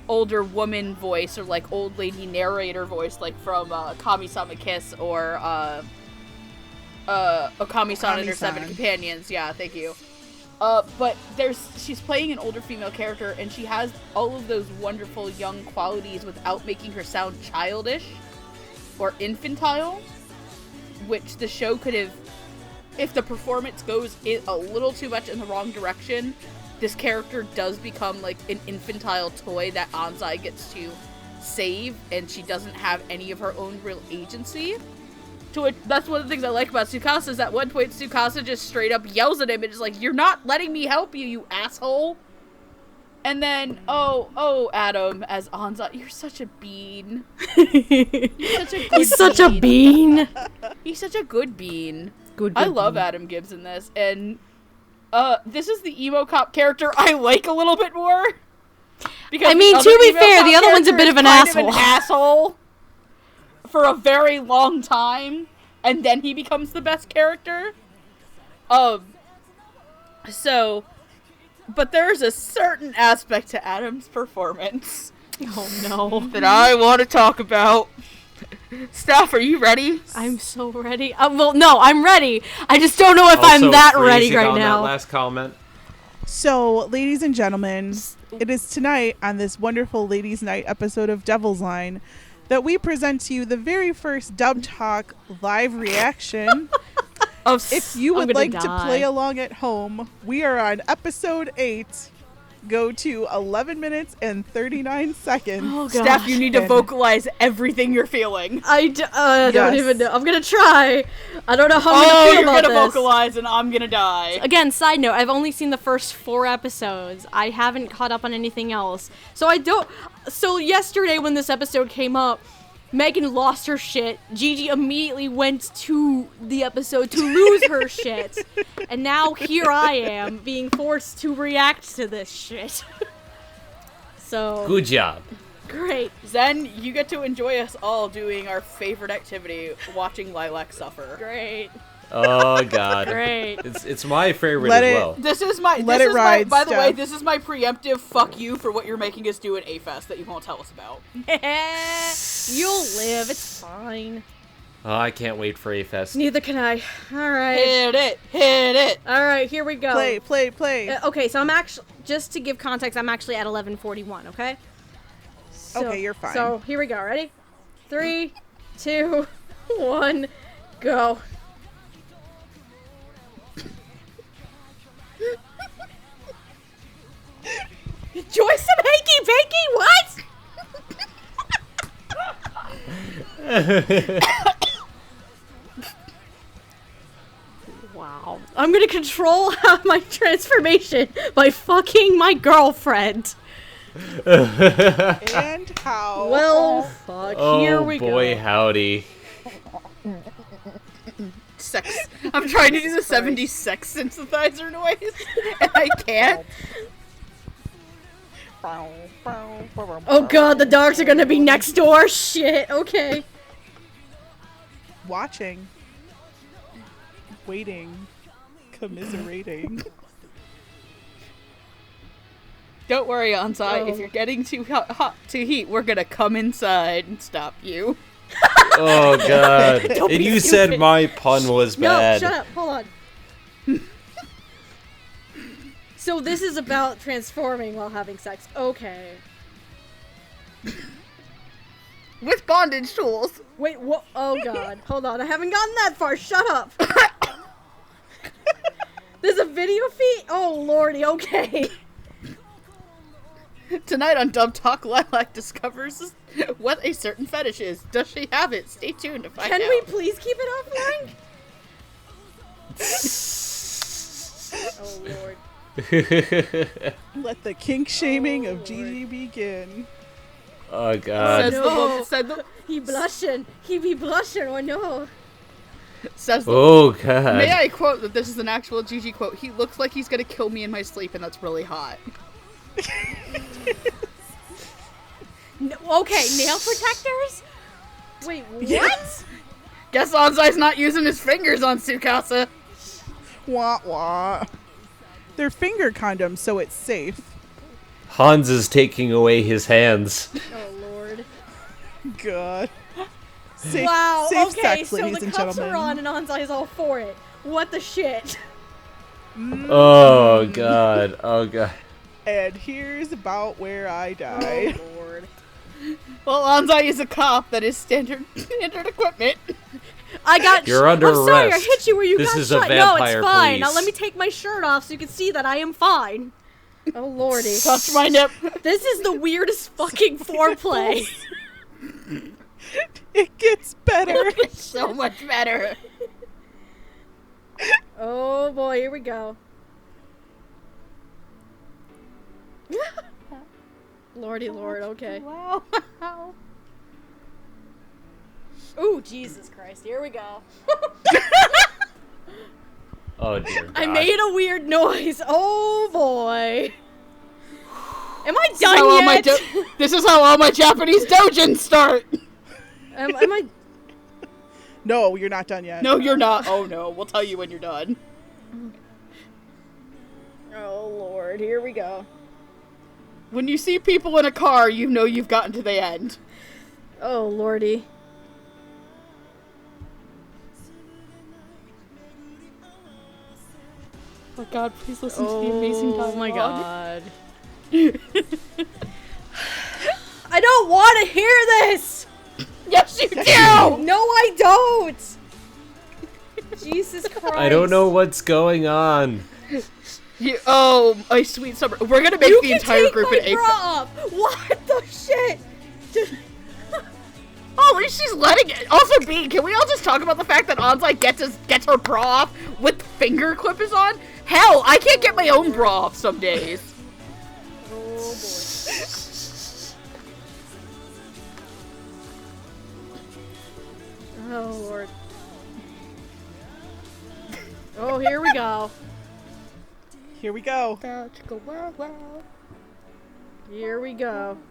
older woman voice or like old lady narrator voice, like from Kami-sama Kiss or Okami-san and her Seven Companions. Yeah, thank you. But she's playing an older female character, and she has all of those wonderful young qualities without making her sound childish or infantile, which the show could have, if the performance goes a little too much in the wrong direction, this character does become like an infantile toy that Onzai gets to save, and she doesn't have any of her own real agency. That's one of the things I like about Tsukasa, is at one point Tsukasa just straight up yells at him and is like, "You're not letting me help you, you asshole!" And then, Adam, as Onzai, you're such a bean. You're such a good He's such a bean. He's such a good bean. Good I love bean. Adam Gibbs in this, and this is the emo cop character I like a little bit more. Because I mean, the to other be emo fair, cop the other one's a character bit is of an kind asshole. asshole for a very long time, and then he becomes the best character. But there's a certain aspect to Adam's performance Oh no. that I want to talk about. Steph, are you ready? I'm so ready. Well, no, I'm ready. I just don't know if I'm Also, that ready phrasing right on now. That last comment. So, ladies and gentlemen, it is tonight on this wonderful Ladies' Night episode of Devil's Line that we present to you the very first Dub Talk live reaction. If you would like to play along at home, we are on episode 8. Go to 11 minutes and 39 seconds. Oh, gosh. Steph, you need to And- vocalize everything you're feeling. I don't Yes. even know. I'm gonna try. I don't know how I'm gonna feel you're about gonna this. vocalize and I'm gonna die. Again, side note, I've only seen the first 4 episodes. I haven't caught up on anything else. So yesterday when this episode came up, Megan lost her shit. Gigi immediately went to the episode to lose her shit. And now here I am being forced to react to this shit. So, Good job. great. Zen, you get to enjoy us all doing our favorite activity, watching Lilac suffer. Great. Oh God. Great. It's my favorite Let as it- well. This is my. Let this it is ride, my, by the way, Steph. this is my preemptive fuck you for what you're making us do at A-Fest that you won't tell us about. You'll live. It's fine. Oh, I can't wait for A-Fest. Neither can I. All right. Hit it. All right, here we go. Play. Okay, so I'm actually, just to give context, I'm actually at 11:41. Okay. So, Okay, you're fine. So here we go. Ready? 3, 2, 1, go. Enjoy some hanky panky. What? Wow. I'm gonna control my transformation by fucking my girlfriend. And how? Well, fuck. Here we boy, go. howdy. Sex. I'm trying to do the 70s sex synthesizer noise, and I can't. Oh god, the dogs are gonna be next door. Shit. Okay. Watching. Waiting. Commiserating. Don't worry, Onzai. Oh. If you're getting too hot to heat, we're gonna come inside and stop you. Oh God. Don't And be you stupid. said my pun was bad. No, shut up. Hold on. So this is about transforming while having sex. Okay. With bondage tools. Wait, what? Oh god. Hold on. I haven't gotten that far. Shut up. There's a video feed? Oh lordy. Okay. Tonight on Dub Talk, Lilac discovers what a certain fetish is. Does she have it? Stay tuned to find Can out. we please keep it offline? Oh lord. Let the kink shaming of Gigi begin. Oh God. Says no. the woman. He blushing. He be blushing. Oh no. Says the Oh God. May I quote that this is an actual Gigi quote? He looks like he's gonna kill me in my sleep, and that's really hot. No, okay, nail protectors? Wait, what? Guess Onzai's not using his fingers on Tsukasa. Wah wah. They're finger condoms, so it's safe. Hans is taking away his hands. Oh lord. God. Safe, Wow, safe okay, sex, so ladies the and cups gentlemen. are on and Onzai's all for it. What the shit? Oh God. Oh God. And here's about where I died. Oh lord. Well, Onzai is a cop. That is standard equipment. I got You're under I'm sorry, I arrest. hit you where you This got is a shot. No, vampire it's fine. Now police. let me take my shirt off so you can see that I am fine. Oh lordy. Touch my nip. This is the weirdest fucking foreplay. It gets better. So much better. Oh boy, here we go. Lordy lord, okay. Wow. Ooh, Jesus Christ, here we go. Oh dear God. I made a weird noise. Oh boy. Am I done How all my yet? this is how all my Japanese dojins start. Am I? No, you're not done yet. No, you're not. Oh no, we'll tell you when you're done. Oh lord, here we go. When you see people in a car, you know you've gotten to the end. Oh lordy. Oh God, please listen to the amazing dialogue. Oh my god. I don't want to hear this. Yes, you do. No, I don't. Jesus Christ. I don't know what's going on. Oh, my sweet summer. We're gonna make You the can entire take group my an A. bra up. What the shit? Oh, at least she's letting it. Also, B, can we all just talk about the fact that Onzai gets her bra off with finger clippers on? Hell, I can't get my own bra off some days. Oh boy. Oh lord. Oh, here we go. Here we go. Here we go.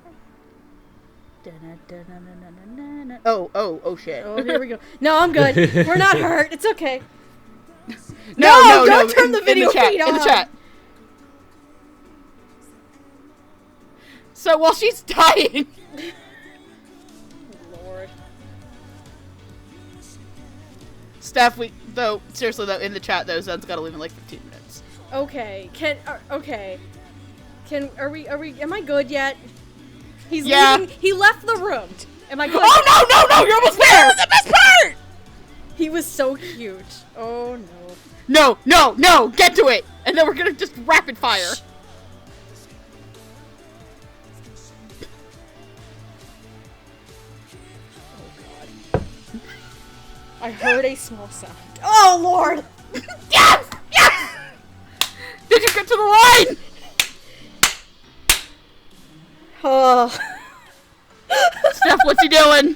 Oh shit. Oh, here we go. No, I'm good. We're not hurt. It's okay. No, don't turn the video feed on. In the chat. So while she's dying... Lord. Steph, seriously though, in the chat though, Zen's gotta leave in like 15 minutes. Okay, am I good yet? He's Yeah. leaving, he left the room. Am I good? Oh no, you're almost there! That was the best part! He was so cute. Oh no. No, get to it! And then we're gonna just rapid fire. I heard a small sound. Oh lord! Yes! Did you get to the line? Oh. Steph, what's he doing?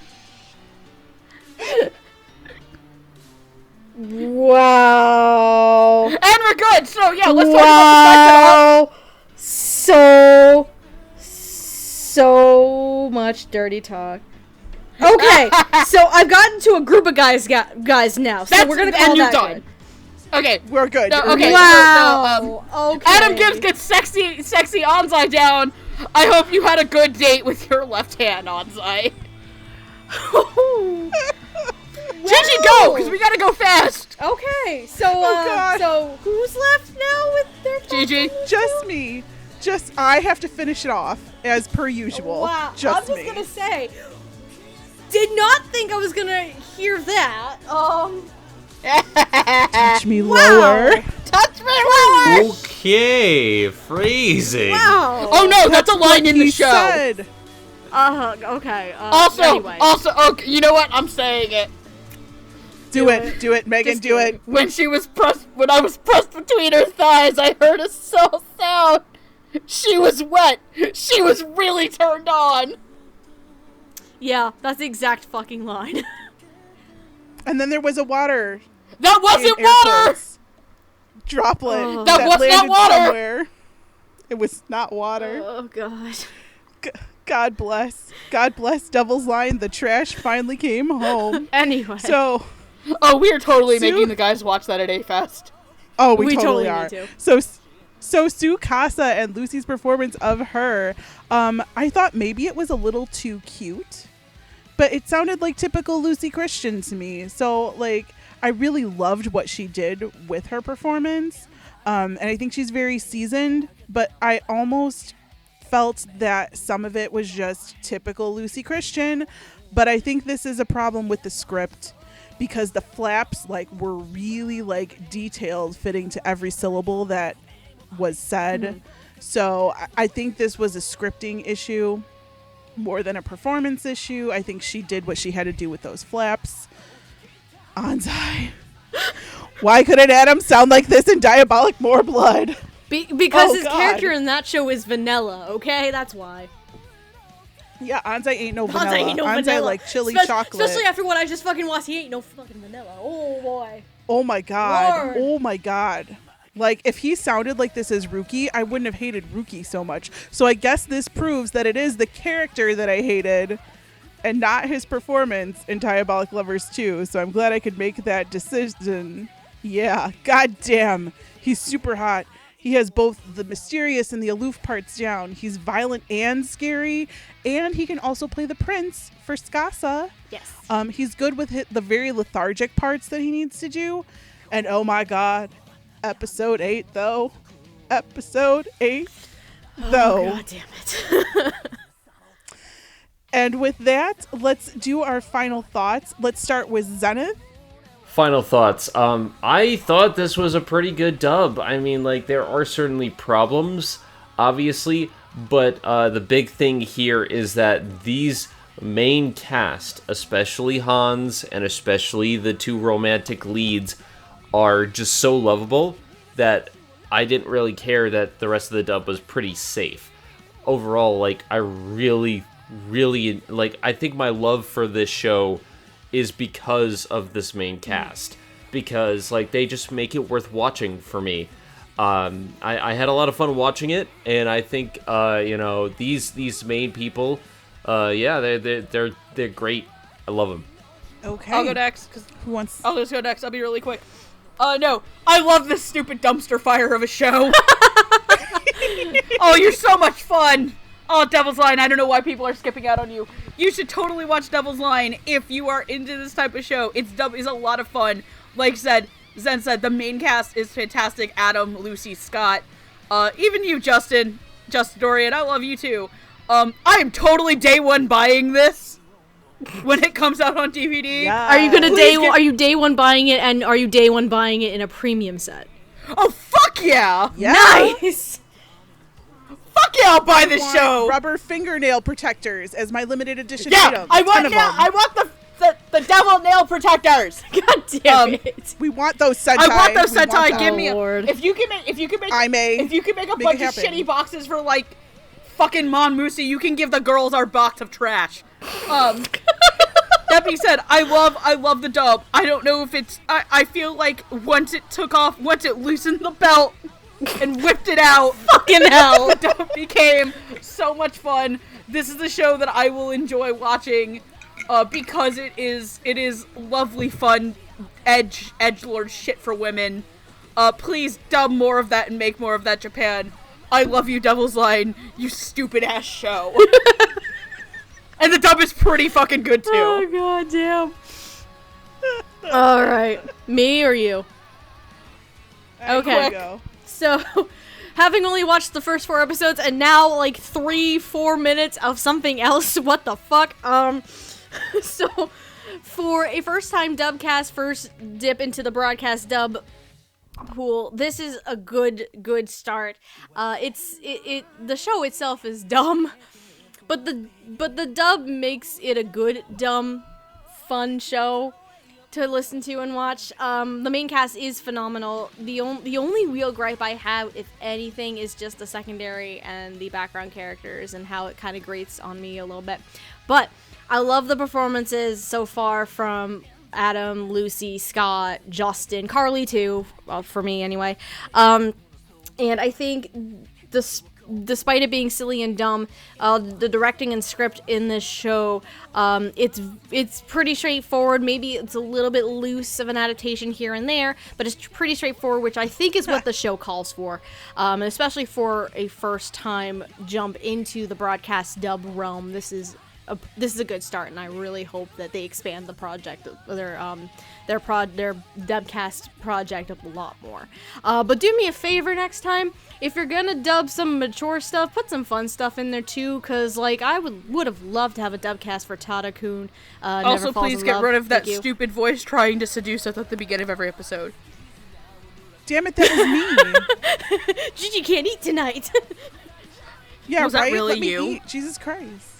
Wow. And we're good. So yeah, let's talk about the fact that So much dirty talk. Okay, so I've gotten to a group of guys now, so we're gonna call that done. good. Okay, We're good. No, okay. Wow. Okay. Adam Gibbs gets sexy Onzai down. I hope you had a good date with your left hand, Onzai. Gigi, go, because we gotta go fast. Okay, so God. so who's left now with their Gigi. Just me. I have to finish it off as per usual. Wow. Just I'm me. just gonna say, did not think I was gonna hear that. Touch me Wow. lower. Touch me lower. Okay, freezing. Wow. Oh no, that's a line in the He show. said. Okay. Also, anyway. okay, you know what? I'm saying it. Do it, Megan. Just Do it. When I was pressed between her thighs, I heard a sound. She was wet. She was really turned on. Yeah, that's the exact fucking line. And then there was a water. That wasn't air water. quotes, droplet. Oh. That was not landed water. Somewhere. It was not water. Oh god. God bless. God bless Devil's Line. The trash finally came home. Anyway. So. Oh, we are totally Sue? making the guys watch that at A-Fest. Oh, we We totally totally are. need to. So Tsukasa and Lucy's performance of her, I thought maybe it was a little too cute, but it sounded like typical Lucy Christian to me. So like, I really loved what she did with her performance, and I think she's very seasoned. But I almost felt that some of it was just typical Lucy Christian. But I think this is a problem with the script, because the flaps like were really like detailed, fitting to every syllable that was said. Mm-hmm. So I think this was a scripting issue more than a performance issue. I think she did what she had to do with those flaps. Onzai. Why couldn't Adam sound like this in Diabolic More Blood? Because Oh, his God. character in that show is vanilla, okay? That's why. Yeah, Onzai ain't no vanilla. Onzai ain't no Onzai vanilla. like chili Espe- chocolate. Especially after what I just fucking watched. He ain't no fucking vanilla. Oh boy. Oh my god. Lord. Oh my god. Like, if he sounded like this as Ruki, I wouldn't have hated Ruki so much. So I guess this proves that it is the character that I hated and not his performance in Diabolic Lovers 2. So I'm glad I could make that decision. Yeah, goddamn. He's super hot. He has both the mysterious and the aloof parts down. He's violent and scary. And he can also play the prince for Tsukasa. Yes. He's good with the very lethargic parts that he needs to do. And oh my god. Episode 8, though. Episode 8, though. Oh, god damn it. And with that, let's do our final thoughts. Let's start with Zenith. Final thoughts. I thought this was a pretty good dub. I mean, like, there are certainly problems, obviously, but the big thing here is that these main cast, especially Hans and especially the two romantic leads, are just so lovable that I didn't really care that the rest of the dub was pretty safe. Overall, like, I really, like, I think my love for this show is because of this main cast. Because, like, they just make it worth watching for me. I had a lot of fun watching it, and I think, you know, these main people, yeah, they're great. I love them. Okay. I'll go next, because Who wants... I'll just go next. I'll be really quick. No. I love this stupid dumpster fire of a show. Oh, you're so much fun. Oh, Devil's Line, I don't know why people are skipping out on you. You should totally watch Devil's Line if you are into this type of show. It's a lot of fun. Like Zen said, the main cast is fantastic. Adam, Lucy, Scott, even you, Justin Dorian, I love you too. I am totally day one buying this when it comes out on DVD. Yeah. Are you day one buying it, and are you day one buying it in a premium set? Oh, fuck yeah! Yeah. Nice! Fuck yeah, I'll buy this Want show! rubber fingernail protectors as my limited edition Yeah, item. I 10 want of yeah, them. I want the devil nail protectors. God damn it. We want those Sentai. I want those We want Sentai. them. Give me Lord. if you can make a Make bunch it of happen. shitty boxes for like fucking Mon Musi, you can give the girls our box of trash. That being said, I love the dub. I don't know if it's I feel like once it loosened the belt and whipped it out, Fucking hell. the dub became so much fun. This is the show that I will enjoy watching because it is lovely fun edgelord shit for women. Please dub more of that and make more of that, Japan. I love you, Devil's Line, you stupid ass show. And the dub is pretty fucking good too. Oh, god damn. Alright. Me or you? Okay. Go. So, having only watched the first 4 episodes and now like 3-4 minutes of something else, what the fuck? So, for a first-time dubcast, first dip into the broadcast dub pool, this is a good start. The show itself is dumb, but the dub makes it a good, dumb, fun show to listen to and watch. The main cast is phenomenal. The only real gripe I have, if anything, is just the secondary and the background characters and how it kind of grates on me a little bit. But I love the performances so far from Adam, Lucy, Scott, Justin, Carly too, well, for me anyway. And I think despite it being silly and dumb, the directing and script in this show, it's pretty straightforward. Maybe it's a little bit loose of an adaptation here and there, but it's pretty straightforward, which I think is what the show calls for, especially for a first-time jump into the broadcast dub realm. This is a good start, and I really hope that they expand the project, their dubcast project a lot more. But do me a favor next time, if you're gonna dub some mature stuff, put some fun stuff in there too, cause like I would have loved to have a dubcast for Tadakun. Also, please get rid of that stupid voice trying to seduce us at the beginning of every episode. Damn it, that was me. Gigi can't eat tonight. Yeah, Was that right? really Let me you? eat. Jesus Christ.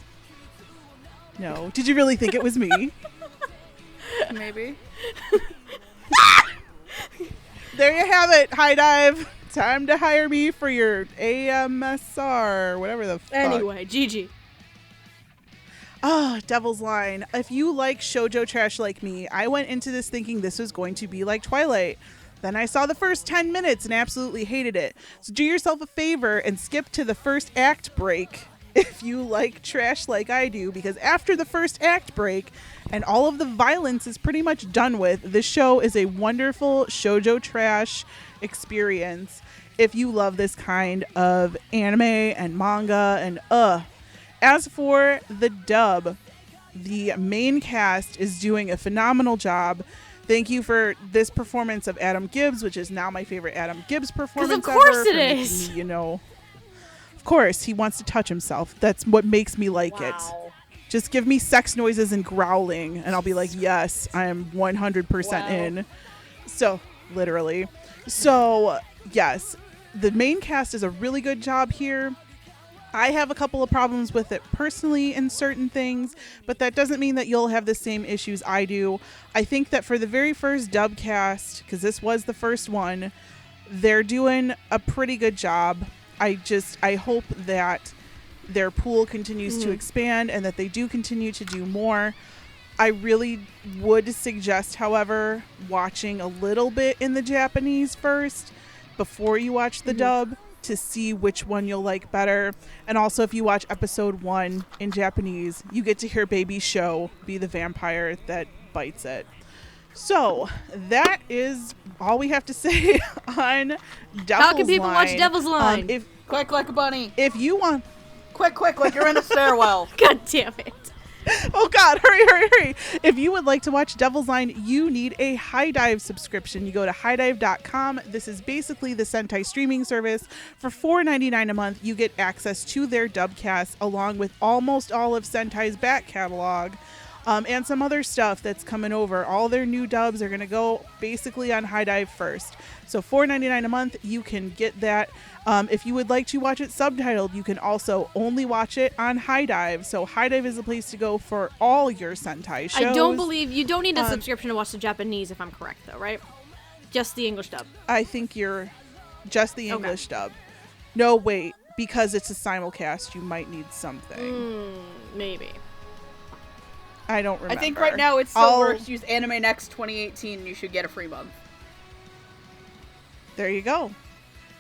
No. Did you really think it was me? Maybe. There you have it, High Dive. Time to hire me for your AMSR, whatever the fuck. Anyway, Gigi. Devil's Line. If you like shoujo trash like me, I went into this thinking this was going to be like Twilight. Then I saw the first 10 minutes and absolutely hated it. So do yourself a favor and skip to the first act break if you like trash like I do, because after the first act break and all of the violence is pretty much done with, this show is a wonderful shoujo trash experience if you love this kind of anime and manga. And as for the dub, the main cast is doing a phenomenal job. Thank you for this performance of Adam Gibbs, which is now my favorite Adam Gibbs performance ever. Because of course for it making is. me, of course, he wants to touch himself. That's what makes me like it. Just give me sex noises and growling, and I'll be like, yes, I am 100% in. So, literally. So, yes, the main cast does a really good job here. I have a couple of problems with it personally in certain things, but that doesn't mean that you'll have the same issues I do. I think that for the very first dub cast, because this was the first one, they're doing a pretty good job. I hope that their pool continues to expand and that they do continue to do more. I really would suggest, however, watching a little bit in the Japanese first before you watch the dub to see which one you'll like better. And also, if you watch episode 1 in Japanese, you get to hear Baby Sho be the vampire that bites it. So that is all we have to say on Devil's Line. How can people watch Devil's Line? Quick like a bunny. If you want... Quick, like you're in a stairwell. God damn it. Oh God, hurry. If you would like to watch Devil's Line, you need a High Dive subscription. You go to highdive.com. This is basically the Sentai streaming service. For $4.99 a month, you get access to their dubcast along with almost all of Sentai's back catalog. And some other stuff that's coming over. All their new dubs are going to go basically on High Dive first. So $4.99 a month, you can get that. If you would like to watch it subtitled, you can also only watch it on High Dive. So High Dive is the place to go for all your Sentai shows. I don't believe you don't need a subscription to watch the Japanese, if I'm correct, though, right? Just the English dub. I think you're just the English dub. No, wait. Because it's a simulcast, you might need something. Maybe. I don't remember. I think right now it still works. Use Anime Next 2018 and you should get a free month. There you go.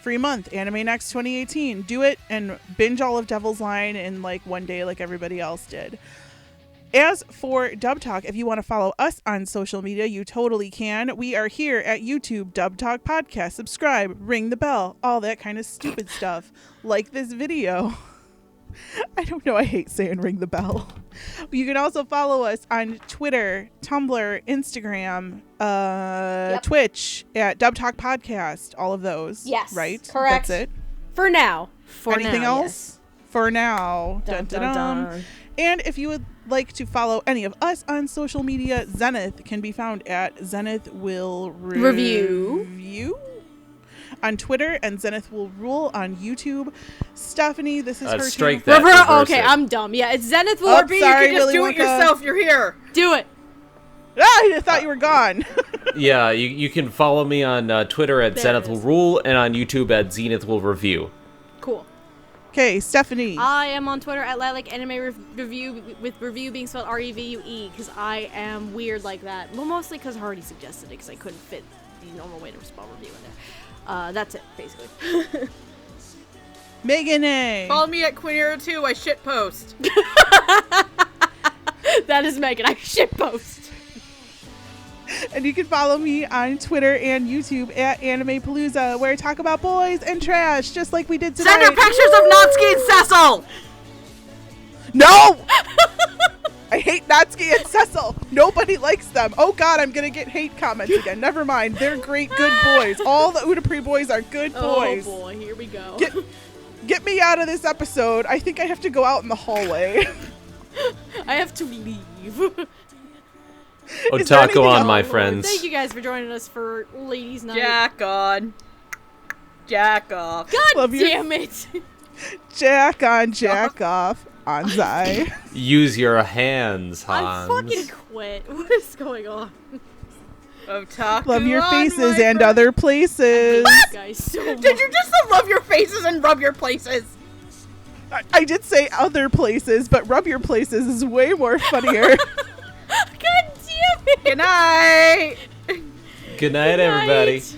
Free month. Anime Next 2018. Do it and binge all of Devil's Line in like one day like everybody else did. As for Dub Talk, if you want to follow us on social media, you totally can. We are here at YouTube, Dub Talk Podcast. Subscribe, ring the bell, all that kind of stupid stuff. Like this video. I don't know. I hate saying ring the bell. You can also follow us on Twitter, Tumblr, Instagram, Twitch at Dub Talk Podcast. All of those. Yes. Right? Correct. That's it. For now. Anything else? Yes. For now. Dun, dun, dun. And if you would like to follow any of us on social media, Zenith can be found at Zenith Will Review on Twitter, and Zenith Will Rule on YouTube. Stephanie, this is her strike turn. that. Okay, I'm dumb. Yeah, it's Zenith Will Or B, sorry, you can just Willy do Wonka. it yourself. You're here. Do it. I thought you were gone. Yeah, you can follow me on Twitter at There Zenith it Will is. Rule and on YouTube at Zenith Will Review. Cool. Okay, Stephanie. I am on Twitter at Lilac Anime Review, with review being spelled REVUE, because I am weird like that. Well, mostly because Hardy suggested it, because I couldn't fit the normal way to spell review in there. That's it, basically. Megan A. Follow me at Quinera2. I shitpost. That is Megan. I shitpost. And you can follow me on Twitter and YouTube at Animepalooza, where I talk about boys and trash, just like we did today. Send her pictures of Natsuki and Cecil. No! I hate Natsuki and Cecil. Nobody likes them. Oh God, I'm gonna get hate comments again. Never mind. They're great, good boys. All the Udapri boys are good boys. Oh boy, here we go. Get me out of this episode. I think I have to go out in the hallway. I have to leave. Is there anything Otaku on, else? my friends. Thank you guys for joining us for Ladies' Night. Jack on. Jack off. God Love you. damn it. Jack on, jack off, Onzai. Use your hands, I Hans. fucking quit. What is going on? Otaku Love your on, faces my and friend. other places. You guys so much. Did you just love your faces and rub your places? I did say other places, but rub your places is way more funnier. God damn it. Good night. Good night, everybody. Night.